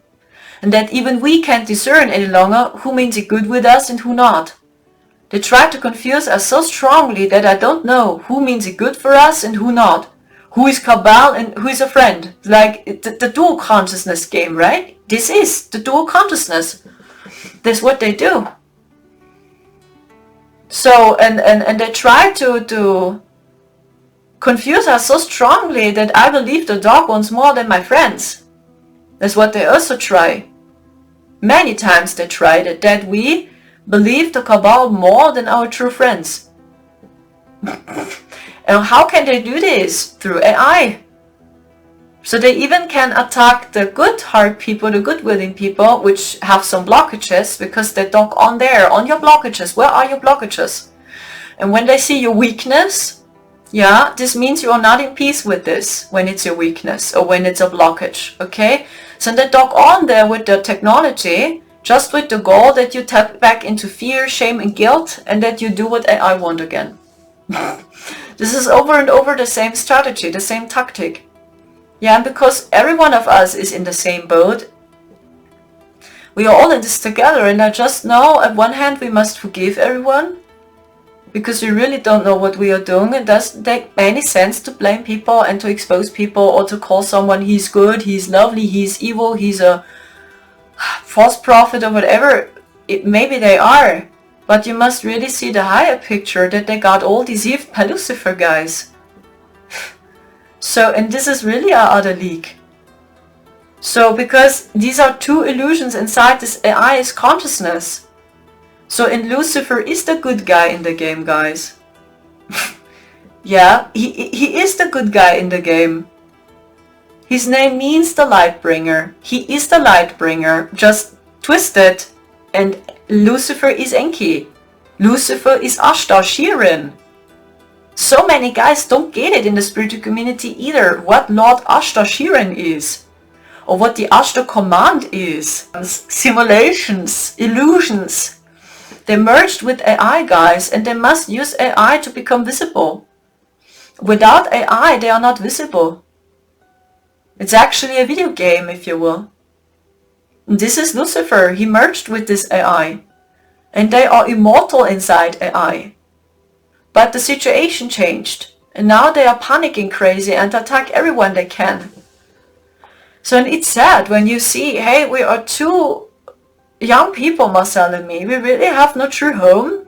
And that even we can't discern any longer who means it good with us and who not. They try to confuse us so strongly that I don't know who means it good for us and who not. Who is Cabal and who is a friend. Like the dual consciousness game, right? This is the dual consciousness. That's what they do. So, and they try to confuse us so strongly that I believe the dark ones more than my friends. That's what they also try. Many times they tried it, that we believe the Cabal more than our true friends. And how can they do this? Through AI. So they even can attack the good heart people, the good willing people, which have some blockages, because they dock on there, on your blockages. Where are your blockages? And when they see your weakness, yeah, this means you are not in peace with this when it's your weakness or when it's a blockage, okay? So they dock on there with the technology, just with the goal that you tap back into fear, shame, and guilt, and that you do what I want again. This is over and over the same strategy, the same tactic. Yeah, and because every one of us is in the same boat, we are all in this together, and I just know at one hand we must forgive everyone, because we really don't know what we are doing. It doesn't make any sense to blame people and to expose people or to call someone he's good, he's lovely, he's evil, he's a false prophet or whatever. Maybe they are, but you must really see the higher picture, that they got all deceived by Lucifer, guys. So, and this is really our other league. So, because these are two illusions inside this AI's consciousness. So, and Lucifer is the good guy in the game, guys. Yeah, he is the good guy in the game. His name means the light bringer. He is the light bringer, just twisted. And Lucifer is Enki. Lucifer is Ashtar. So many guys don't get it in the spiritual community either, what Lord Ashtar is, or what the Ashtar command is. Simulations, illusions. They merged with AI, guys, and they must use AI to become visible. Without AI, they are not visible. It's actually a video game, if you will. And this is Lucifer. He merged with this AI. And they are immortal inside AI. But the situation changed. And now they are panicking crazy and attack everyone they can. So it's sad when you see, hey, we are two young people, Marcel and me. We really have no true home.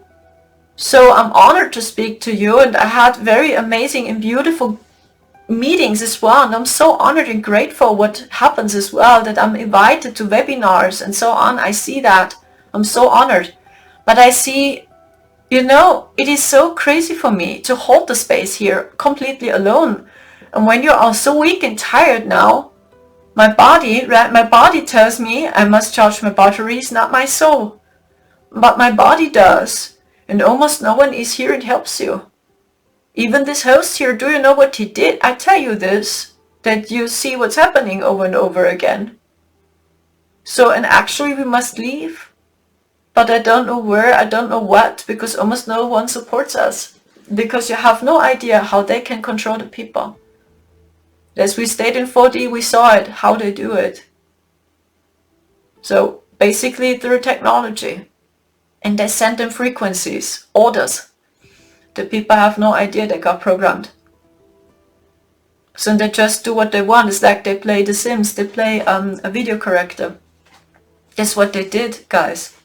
So I'm honored to speak to you, and I had very amazing and beautiful meetings as well, and I'm so honored and grateful what happens as well, that I'm invited to webinars and so on. I see that. I'm so honored. But I see, you know, it is so crazy for me to hold the space here completely alone. And when you are so weak and tired now, my body tells me I must charge my batteries, not my soul. But my body does. And almost no one is here and helps you. Even this host here, do you know what he did? I tell you this, that you see what's happening over and over again. So, and actually we must leave. But I don't know where, I don't know what, because almost no one supports us. Because you have no idea how they can control the people. As we stayed in 4D, we saw it, how they do it. So, basically through technology. And they send them frequencies, orders. The people have no idea they got programmed. So they just do what they want. It's like they play The Sims. They play a video character. That's what they did, guys.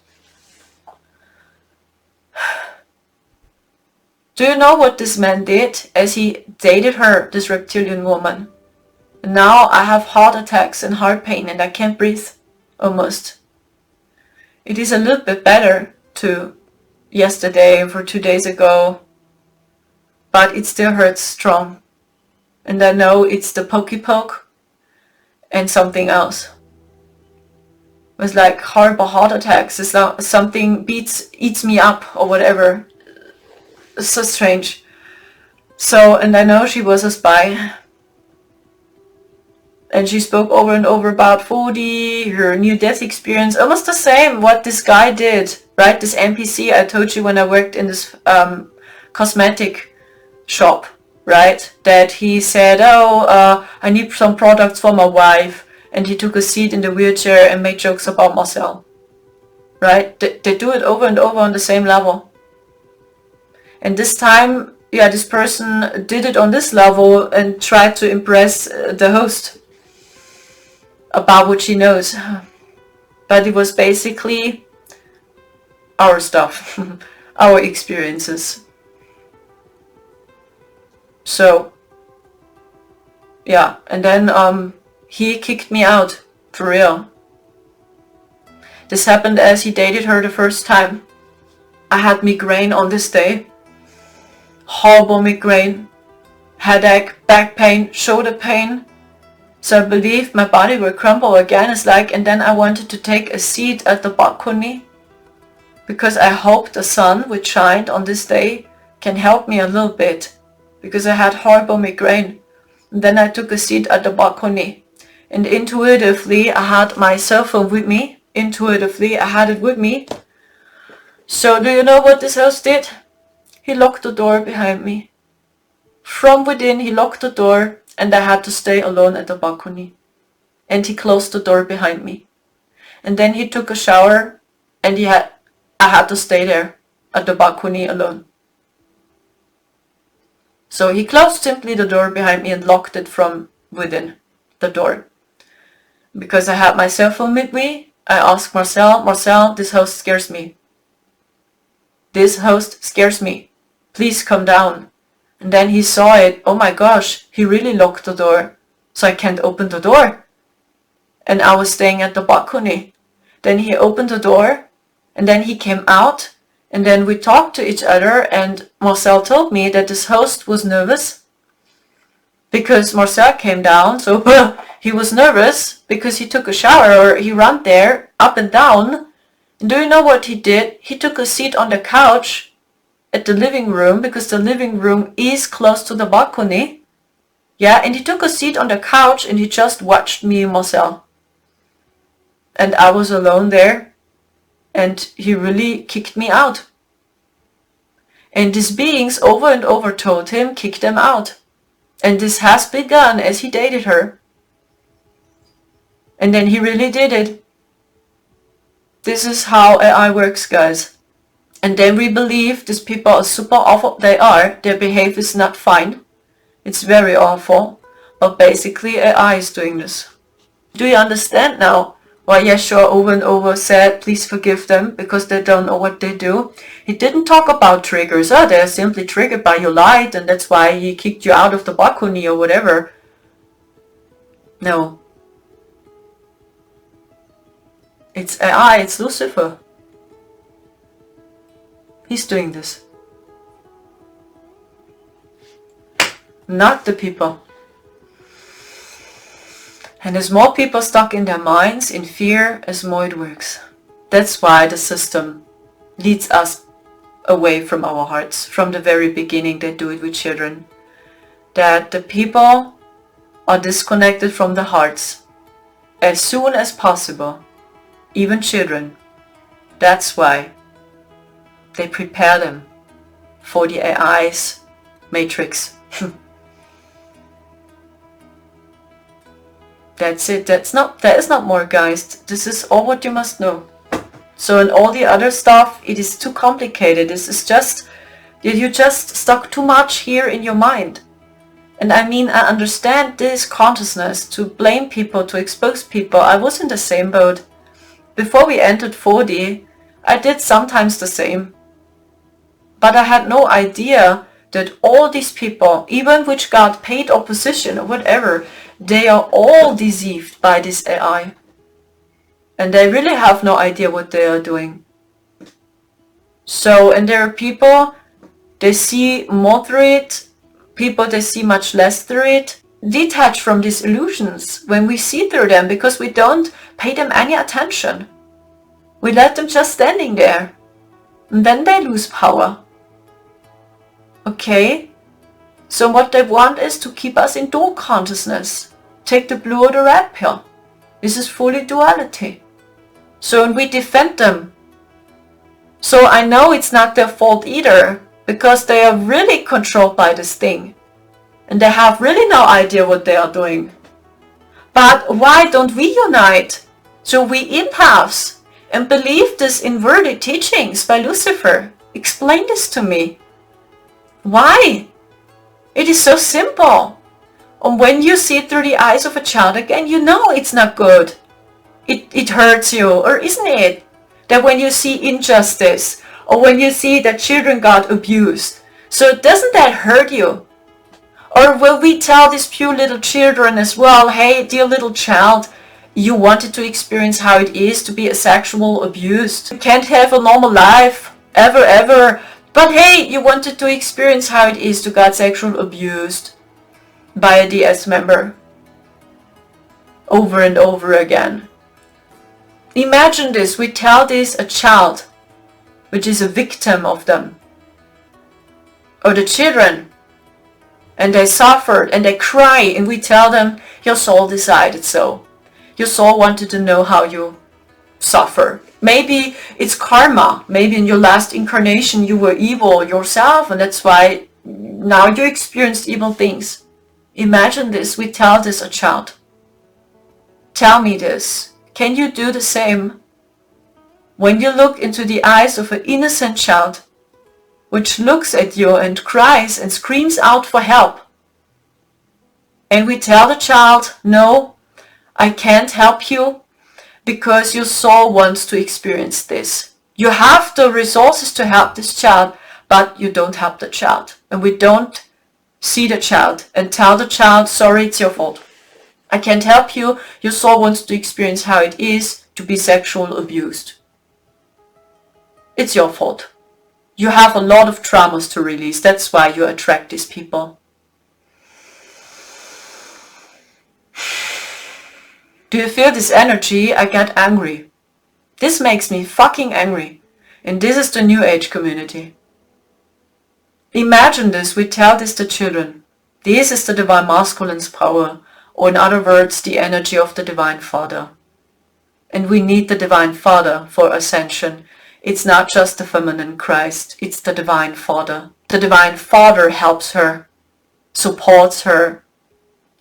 Do you know what this man did as he dated her, this reptilian woman? And now I have heart attacks and heart pain and I can't breathe, almost. It is a little bit better to yesterday or 2 days ago, but it still hurts strong. And I know it's the pokey poke and something else. It was like horrible heart attacks. It's like something eats me up or whatever. It's so strange. So, and I know she was a spy. And she spoke over and over about 4D, her near-death experience. Almost the same what this guy did, right? This NPC I told you when I worked in this cosmetic shop, right? That he said, oh, I need some products for my wife. And he took a seat in the wheelchair and made jokes about Marcel. Right? They do it over and over on the same level. And this time, yeah, this person did it on this level and tried to impress the host about what she knows. But it was basically our stuff. our experiences. So, yeah, and then he kicked me out, for real. This happened as he dated her the first time. I had migraine on this day. Horrible migraine, headache, back pain, shoulder pain. So I believed my body will crumble again. It's like, and then I wanted to take a seat at the balcony because I hoped the sun, which shined on this day, can help me a little bit because I had horrible migraine. And then I took a seat at the balcony, and intuitively I had my cell phone with me. Intuitively I had it with me. So do you know what this host did? He locked the door behind me. From within he locked the door, and I had to stay alone at the balcony. And he closed the door behind me. And then he took a shower, and I had to stay there at the balcony alone. So he closed simply the door behind me and locked it from within the door. Because I had my cell phone with me, I asked Marcel, this host scares me. This host scares me. Please come down. And then he saw it. Oh my gosh, he really locked the door. So I can't open the door. And I was staying at the balcony. Then he opened the door, and then he came out, and then we talked to each other, and Marcel told me that this host was nervous because Marcel came down, so he was nervous because he took a shower, or he ran there up and down. And do you know what he did? He took a seat on the couch at the living room, because the living room is close to the balcony. Yeah, and he took a seat on the couch and he just watched me and Marcel. And I was alone there, and he really kicked me out. And these beings over and over told him, kick them out. And this has begun as he dated her. And then he really did it. This is how AI works, guys. And then we believe these people are super awful. They are. Their behavior is not fine. It's very awful. But basically AI is doing this. Do you understand now why Yeshua over and over said, please forgive them, because they don't know what they do? He didn't talk about triggers. Oh, they're simply triggered by your light, and that's why he kicked you out of the balcony or whatever. No. It's AI, it's Lucifer. He's doing this. Not the people. And as more people stuck in their minds, in fear, as more it works. That's why the system leads us away from our hearts. From the very beginning, they do it with children. That the people are disconnected from the hearts as soon as possible. Even children. That's why they prepare them for the AI's matrix. That's it. There is not more, guys. This is all what you must know. So in all the other stuff, it is too complicated. This is just, you just stuck too much here in your mind. And I mean, I understand this consciousness to blame people, to expose people. I was in the same boat. Before we entered 4D, I did sometimes the same. But I had no idea that all these people, even which got paid opposition or whatever, they are all deceived by this AI. And they really have no idea what they are doing. So, and there are people, they see more through it, people they see much less through it, detached from these illusions when we see through them, because we don't pay them any attention. We let them just standing there. And then they lose power. Okay? So what they want is to keep us in dual consciousness. Take the blue or the red pill. This is fully duality. So, and we defend them. So I know it's not their fault either, because they are really controlled by this thing. And they have really no idea what they are doing. But why don't we unite? So we empaths and believe this inverted teachings by Lucifer. Explain this to me. Why? It is so simple. And when you see it through the eyes of a child again, you know it's not good. It hurts you, or isn't it? That when you see injustice, or when you see that children got abused. So doesn't that hurt you? Or will we tell these pure little children as well, hey, dear little child, you wanted to experience how it is to be sexual abused. You can't have a normal life, ever. But hey, you wanted to experience how it is to get sexual abused by a DS member. Over and over again. Imagine this, we tell this a child, which is a victim of them. Or the children. And they suffered and they cry and we tell them, your soul decided so. Your soul wanted to know how you suffer. Maybe it's karma. Maybe in your last incarnation you were evil yourself and that's why now you experienced evil things. Imagine this, we tell this a child. Tell me this. Can you do the same? When you look into the eyes of an innocent child, which looks at you and cries and screams out for help. And we tell the child, no, I can't help you because your soul wants to experience this. You have the resources to help this child, but you don't help the child. And we don't see the child and tell the child, sorry, it's your fault. I can't help you. Your soul wants to experience how it is to be sexually abused. It's your fault. You have a lot of traumas to release. That's why you attract these people. Do you feel this energy? I get angry. This makes me fucking angry. And this is the New Age community. Imagine this. We tell this to children. This is the Divine Masculine's power. Or in other words, the energy of the Divine Father. And we need the Divine Father for ascension. It's not just the feminine Christ, it's the Divine Father. The Divine Father helps her, supports her,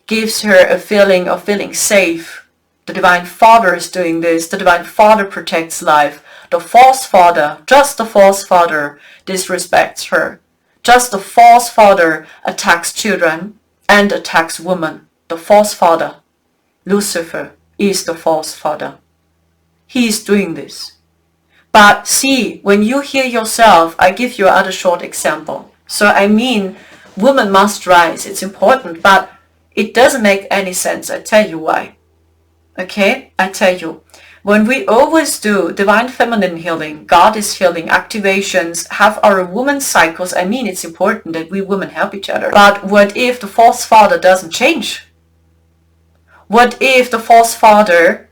gives her a feeling of feeling safe. The Divine Father is doing this. The Divine Father protects life. The false father, just the false father, disrespects her. Just the false father attacks children and attacks women. The false father, Lucifer, is the false father. He is doing this. But see, when you hear yourself, I give you another short example. So I mean, women must rise. It's important, but it doesn't make any sense. I tell you why. Okay? I tell you. When we always do divine feminine healing, goddess healing, activations, have our woman cycles, I mean, it's important that we women help each other. But what if the false father doesn't change? What if the false father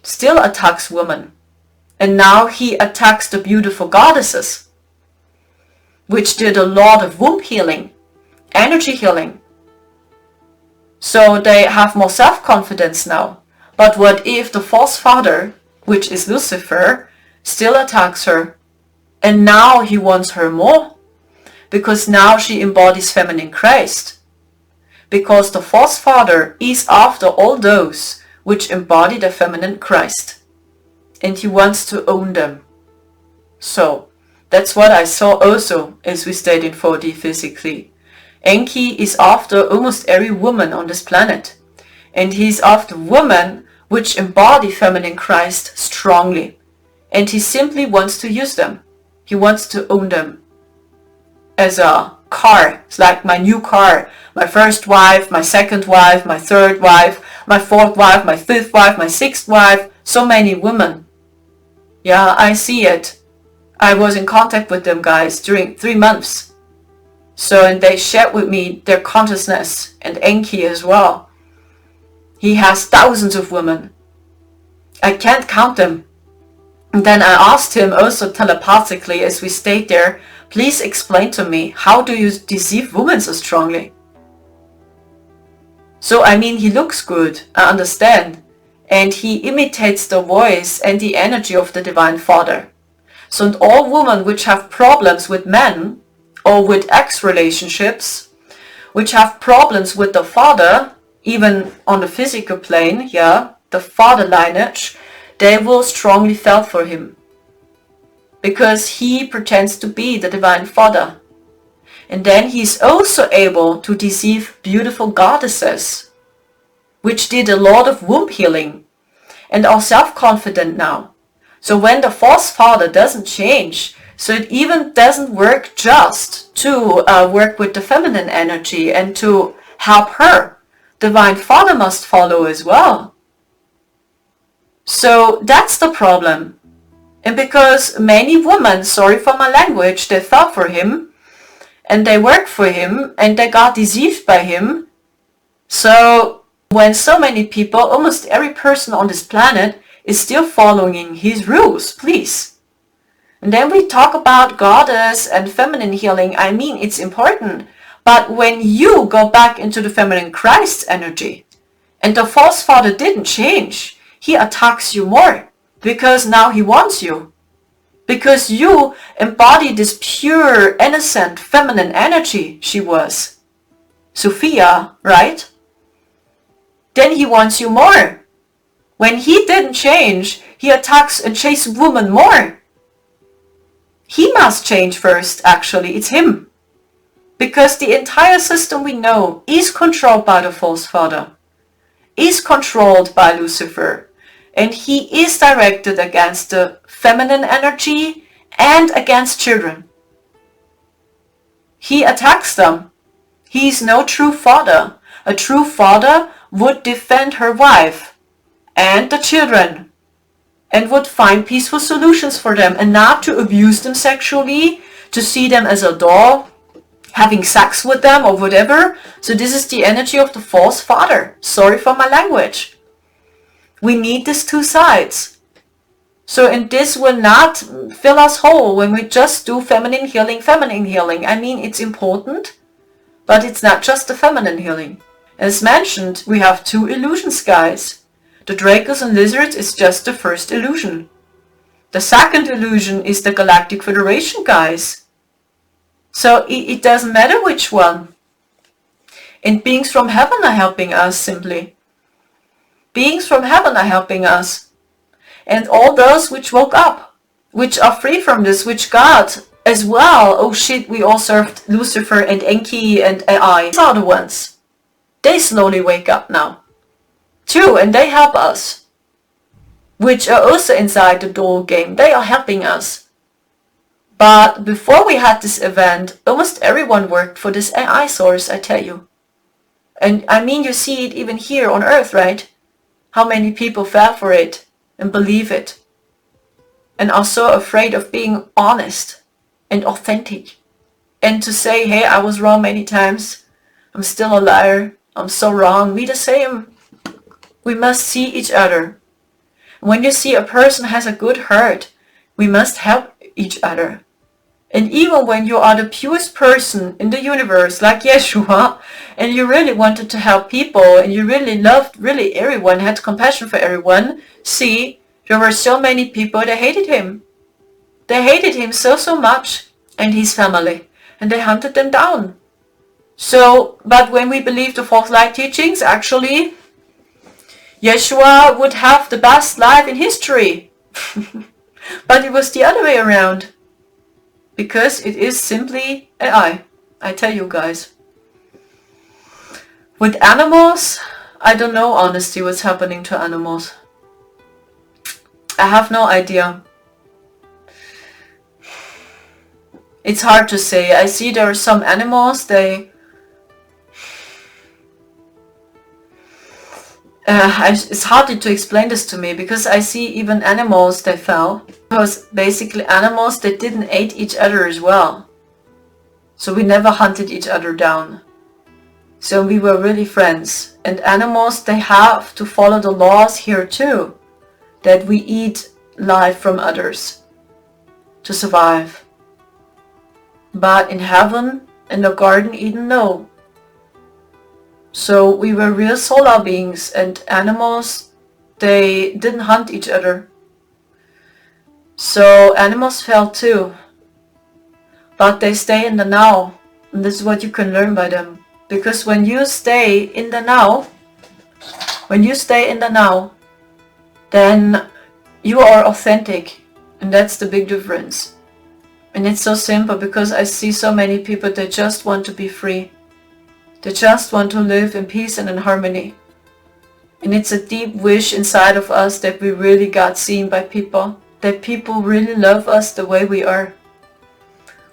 still attacks women? And now he attacks the beautiful goddesses, which did a lot of womb healing, energy healing. So they have more self-confidence now. But what if the false father, which is Lucifer, still attacks her? And now he wants her more, because now she embodies feminine Christ. Because the false father is after all those which embody the feminine Christ. And he wants to own them. So, that's what I saw also as we stayed in 4D physically. Enki is after almost every woman on this planet. And he's after women which embody feminine Christ strongly. And he simply wants to use them. He wants to own them. As a car. It's like my new car. My first wife, my second wife, my third wife, my fourth wife, my fifth wife, my sixth wife. So many women. Yeah, I see it. I was in contact with them guys during 3 months. So, and they shared with me their consciousness and Enki as well. He has thousands of women. I can't count them. And then I asked him also telepathically as we stayed there, please explain to me, how do you deceive women so strongly? So, I mean, he looks good, I understand. And he imitates the voice and the energy of the Divine Father. So and all women which have problems with men or with ex-relationships, which have problems with the father, even on the physical plane, yeah, the father lineage, they will strongly fall for him. Because he pretends to be the Divine Father. And then he's also able to deceive beautiful goddesses, which did a lot of womb healing and are self-confident now. So when the false father doesn't change, so it even doesn't work just to work with the feminine energy and to help her. Divine Father must follow as well. So that's the problem. And because many women, sorry for my language, they fell for him and they worked for him and they got deceived by him. So when so many people, almost every person on this planet is still following his rules, please. And then we talk about goddess and feminine healing. I mean, it's important. But when you go back into the feminine Christ energy and the false father didn't change, he attacks you more because now he wants you. Because you embody this pure, innocent, feminine energy she was. Sophia, right? Then he wants you more. When he didn't change, he attacks and chases women more. He must change first, actually. It's him. Because the entire system we know is controlled by the false father, is controlled by Lucifer, and he is directed against the feminine energy and against children. He attacks them. He is no true father. A true father would defend her wife and the children and would find peaceful solutions for them and not to abuse them sexually, to see them as a doll, having sex with them or whatever. So this is the energy of the false father. Sorry for my language. We need these two sides. So, and this will not fill us whole when we just do feminine healing, feminine healing. I mean, it's important, but it's not just the feminine healing. As mentioned, we have two illusions, guys. The Dracos and Lizards is just the first illusion. The second illusion is the Galactic Federation, guys. So it doesn't matter which one. And beings from heaven are helping us, simply. Beings from heaven are helping us. And all those which woke up, which are free from this, which got as well, oh shit, we all served Lucifer and Enki and AI. These are the ones. They slowly wake up now. Too, and they help us. Which are also inside the dual game. They are helping us. But before we had this event, almost everyone worked for this AI source, I tell you. And I mean, you see it even here on Earth, right? How many people fell for it and believe it. And are so afraid of being honest and authentic. And to say, hey, I was wrong many times. I'm still a liar. I'm so wrong. We the same. We must see each other. When you see a person has a good heart, we must help each other. And even when you are the purest person in the universe, like Yeshua, and you really wanted to help people, and you really loved really everyone, had compassion for everyone, see, there were so many people that hated him. They hated him so much, and his family, and they hunted them down. So, but when we believe the false light teachings, actually, Yeshua would have the best life in history. But it was the other way around. Because it is simply AI. I tell you guys. With animals, I don't know honestly what's happening to animals. I have no idea. It's hard to say. I see there are some animals, it's hard to explain this to me, because I see even animals, they fell. Because basically animals, they didn't eat each other as well. So we never hunted each other down. So we were really friends. And animals, they have to follow the laws here too. That we eat life from others to survive. But in heaven, in the Garden Eden, no. So we were real solar beings, and animals, they didn't hunt each other. So animals fell too. But they stay in the now. And this is what you can learn by them. Because when you stay in the now, then you are authentic. And that's the big difference. And it's so simple, because I see so many people that just want to be free. They just want to live in peace and in harmony. And it's a deep wish inside of us that we really got seen by people, that people really love us the way we are.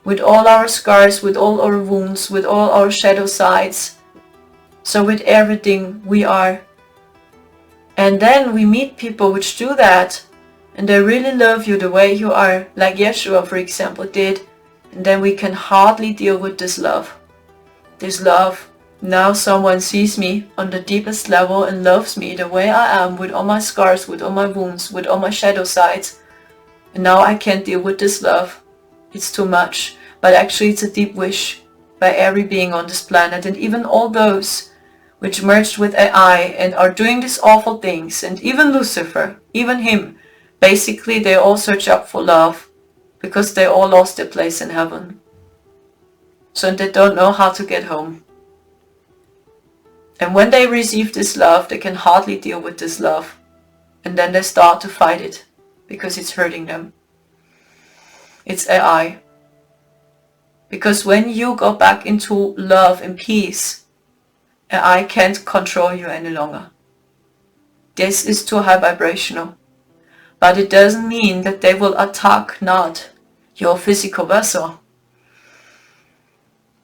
With all our scars, with all our wounds, with all our shadow sides. So with everything we are. And then we meet people which do that. And they really love you the way you are. Like Yeshua, for example, did. And then we can hardly deal with this love. This love. Now someone sees me on the deepest level and loves me the way I am, with all my scars, with all my wounds, with all my shadow sides. And now I can't deal with this love. It's too much. But actually it's a deep wish by every being on this planet, and even all those which merged with AI and are doing these awful things, and even Lucifer, even him. Basically they all search up for love because they all lost their place in heaven. So they don't know how to get home. And when they receive this love, they can hardly deal with this love. And then they start to fight it because it's hurting them. It's AI. Because when you go back into love and peace, AI can't control you any longer. This is too high vibrational. But it doesn't mean that they will attack not your physical vessel.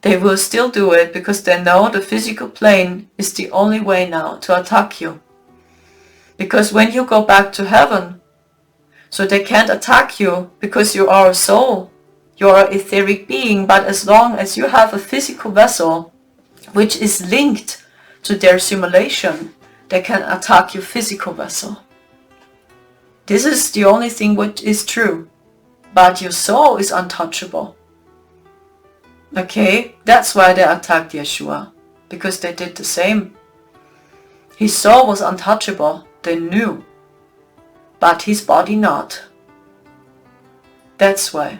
They will still do it because they know the physical plane is the only way now to attack you. Because when you go back to heaven, so they can't attack you because you are a soul, you are an etheric being, but as long as you have a physical vessel which is linked to their simulation, they can attack your physical vessel. This is the only thing which is true, but your soul is untouchable. Okay, that's why they attacked Yeshua, because they did the same. His soul was untouchable, they knew, but his body not. That's why.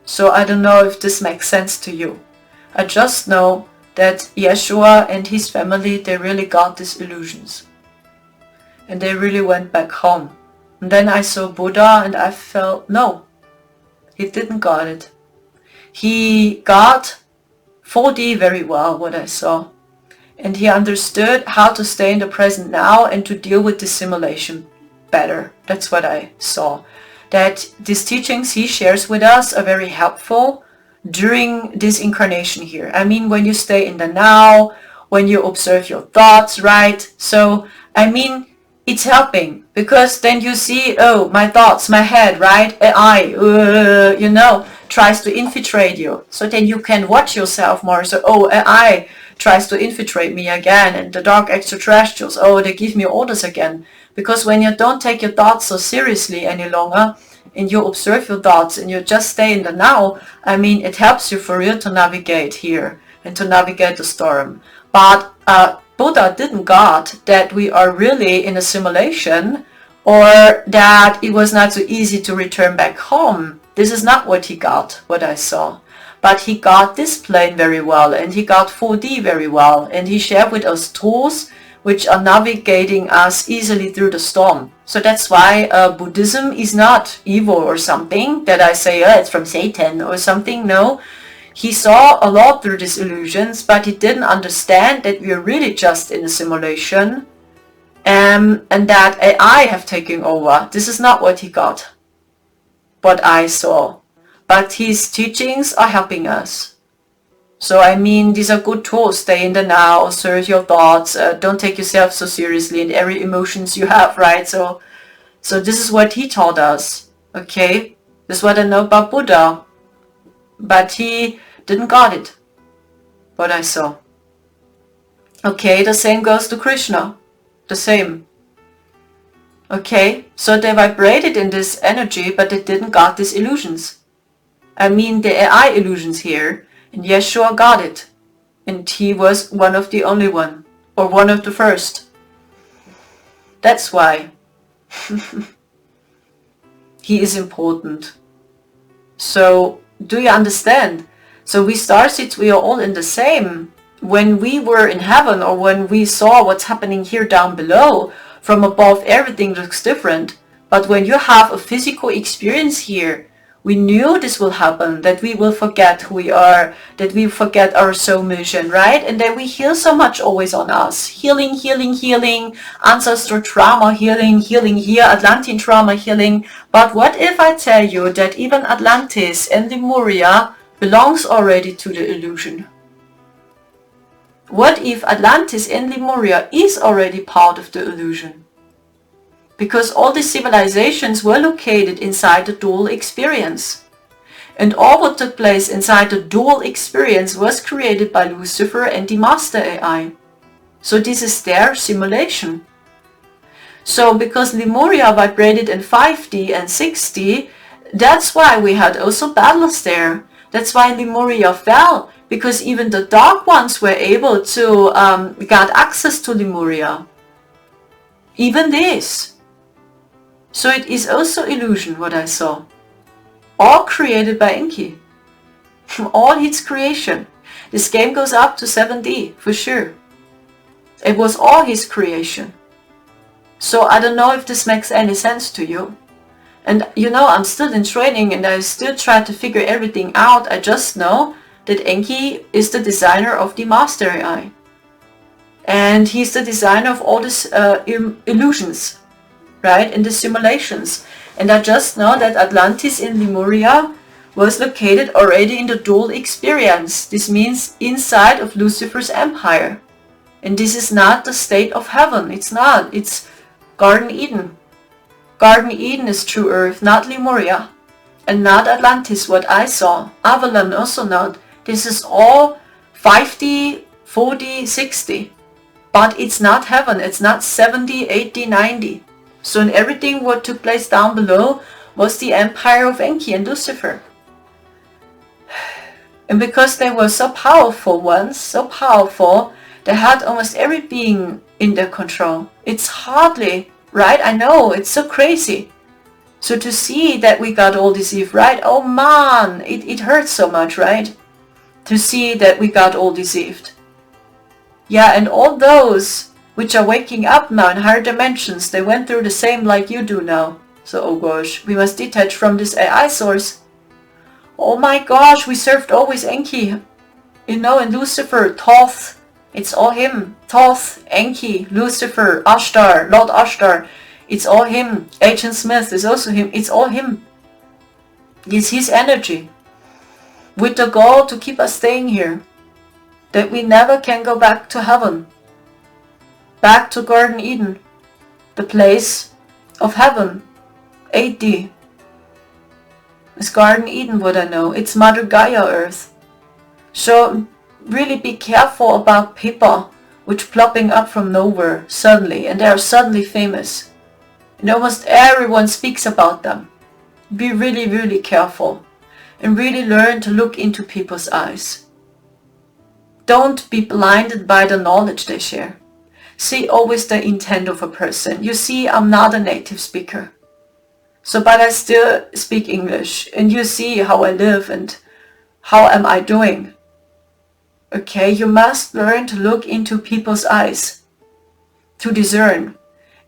So I don't know if this makes sense to you. I just know that Yeshua and his family, they really got these illusions. And they really went back home. And then I saw Buddha and I felt, no, he didn't got it. He got 4D very well, what I saw. And he understood how to stay in the present now and to deal with the simulation better. That's what I saw. That these teachings he shares with us are very helpful during this incarnation here. I mean, when you stay in the now, when you observe your thoughts, right? So, I mean, it's helping because then you see, oh, my thoughts, my head, right? AI, tries to infiltrate you. So then you can watch yourself more. So, oh, AI tries to infiltrate me again, and the dark extraterrestrials, oh, they give me orders again. Because when you don't take your thoughts so seriously any longer, and you observe your thoughts, and you just stay in the now, I mean, it helps you for real to navigate here, and to navigate the storm. But Buddha didn't got that we are really in a simulation, or that it was not so easy to return back home. This is not what he got, what I saw. But he got this plane very well, and he got 4D very well, and he shared with us tools which are navigating us easily through the storm. So that's why Buddhism is not evil or something that I say, oh, it's from Satan or something. No, he saw a lot through these illusions, but he didn't understand that we are really just in a simulation, and that AI have taken over. This is not what he got, what I saw. But his teachings are helping us. So I mean, these are good tools. Stay in the now, observe your thoughts, don't take yourself so seriously and every emotions you have, right? So this is what he taught us, okay? This is what I know about Buddha. But he didn't got it, what I saw. Okay, the same goes to Krishna, the same. Okay, so they vibrated in this energy, but they didn't got these illusions. I mean, the AI illusions here. And Yeshua got it. And he was one of the only one. Or one of the first. That's why. He is important. So, do you understand? So we starseeds, we are all in the same. When we were in heaven, or when we saw what's happening here down below, from above everything looks different. But when you have a physical experience here, We knew this will happen, that we will forget who we are, that we forget our soul mission, right? And that we heal so much always on us. Healing, healing, healing, ancestral trauma healing, healing here, Atlantean trauma healing. But what if I tell you that even Atlantis and Lemuria belongs already to the illusion? What if Atlantis and Lemuria is already part of the illusion? Because all these civilizations were located inside the dual experience. And all what took place inside the dual experience was created by Lucifer and the Master AI. So this is their simulation. So because Lemuria vibrated in 5D and 6D, that's why we had also battles there. That's why Lemuria fell, because even the dark ones were able to get access to Lemuria. Even this. So it is also illusion what I saw. All created by Enki. All his creation. This game goes up to 7D for sure. It was all his creation. So I don't know if this makes any sense to you. And you know, I'm still in training and I still try to figure everything out. I just know that Enki is the designer of the Master AI. And he's the designer of all these illusions. Right, in the simulations. And I just know that Atlantis in Lemuria was located already in the dual experience. This means inside of Lucifer's empire. And this is not the state of heaven. It's not. It's Garden Eden. Garden Eden is true earth, not Lemuria. And not Atlantis, what I saw. Avalon also not. This is all 5D, 4D, 6D. But it's not heaven. It's not 70, 80, 90. So in everything what took place down below was the empire of Enki and Lucifer. And because they were so powerful once, so powerful, they had almost every being in their control. It's hardly, right? I know, it's so crazy. So to see that we got all deceived, right? Oh man, it hurts so much, right? To see that we got all deceived. Yeah, and all those which are waking up now in higher dimensions, they went through the same like you do now. So, oh gosh, we must detach from this AI source. Oh my gosh, we served always Enki. You know, and Lucifer, Thoth, it's all him. Thoth, Enki, Lucifer, Ashtar, Lord Ashtar, it's all him. Agent Smith is also him. It's all him. It's his energy. With the goal to keep us staying here. That we never can go back to heaven. Back to Garden Eden, the place of heaven, 8D. It's Garden Eden what I know, it's Mother Gaia Earth. So really be careful about people which plopping up from nowhere suddenly, and they are suddenly famous. And almost everyone speaks about them. Be really, really careful and really learn to look into people's eyes. Don't be blinded by the knowledge they share. See always the intent of a person. You see, I'm not a native speaker. So, but I still speak English. And you see how I live and how am I doing. Okay, you must learn to look into people's eyes. To discern.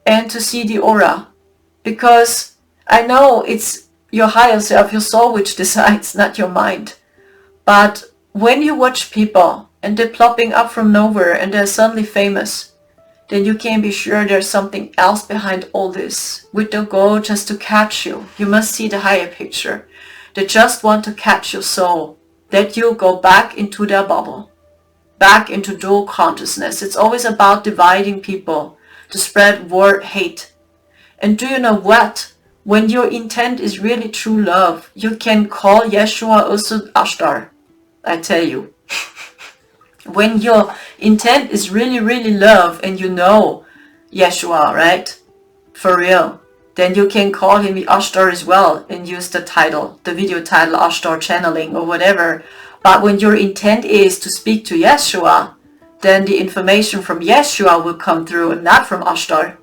And to see the aura. Because I know it's your higher self, your soul which decides, not your mind. But when you watch people and they're plopping up from nowhere and they're suddenly famous, then you can be sure there's something else behind all this, with the goal just to catch you. You must see the higher picture. They just want to catch your soul, that you go back into their bubble, back into dual consciousness. It's always about dividing people, to spread war, hate. And do you know what? When your intent is really true love, you can call Yeshua also Ashtar, I tell you. When your intent is really, really love and you know Yeshua, right? For real. Then you can call him Ashtar as well and use the title, the video title Ashtar channeling or whatever. But when your intent is to speak to Yeshua, then the information from Yeshua will come through and not from Ashtar.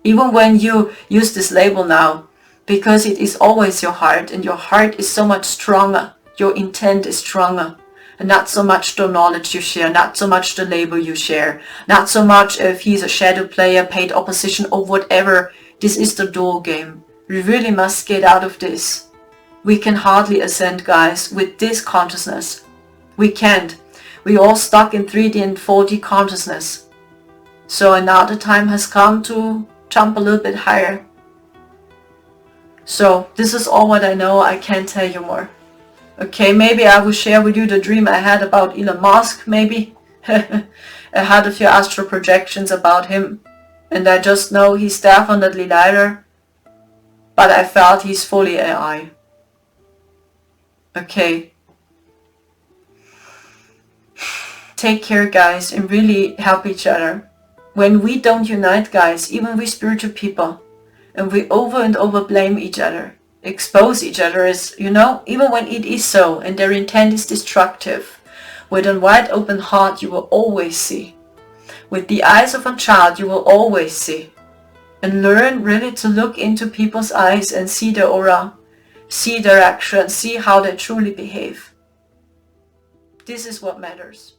Even when you use this label now, because it is always your heart and your heart is so much stronger. Your intent is stronger. And not so much the knowledge you share, not so much the label you share, not so much if he's a shadow player, paid opposition or whatever. This is the dual game. We really must get out of this. We can hardly ascend, guys, with this consciousness. We can't. We all stuck in 3D and 4D consciousness. So now the time has come to jump a little bit higher. So this is all what I know. I can't tell you more. Okay, maybe I will share with you the dream I had about Elon Musk, maybe. I had a few astral projections about him. And I just know he's definitely lighter. But I felt he's fully AI. Okay. Take care, guys, and really help each other. When we don't unite, guys, even we spiritual people, and we over and over blame each other, expose each other as, you know, even when it is so, and their intent is destructive, with a wide open heart you will always see. With the eyes of a child you will always see. And learn really to look into people's eyes and see their aura, see their actions, see how they truly behave. This is what matters.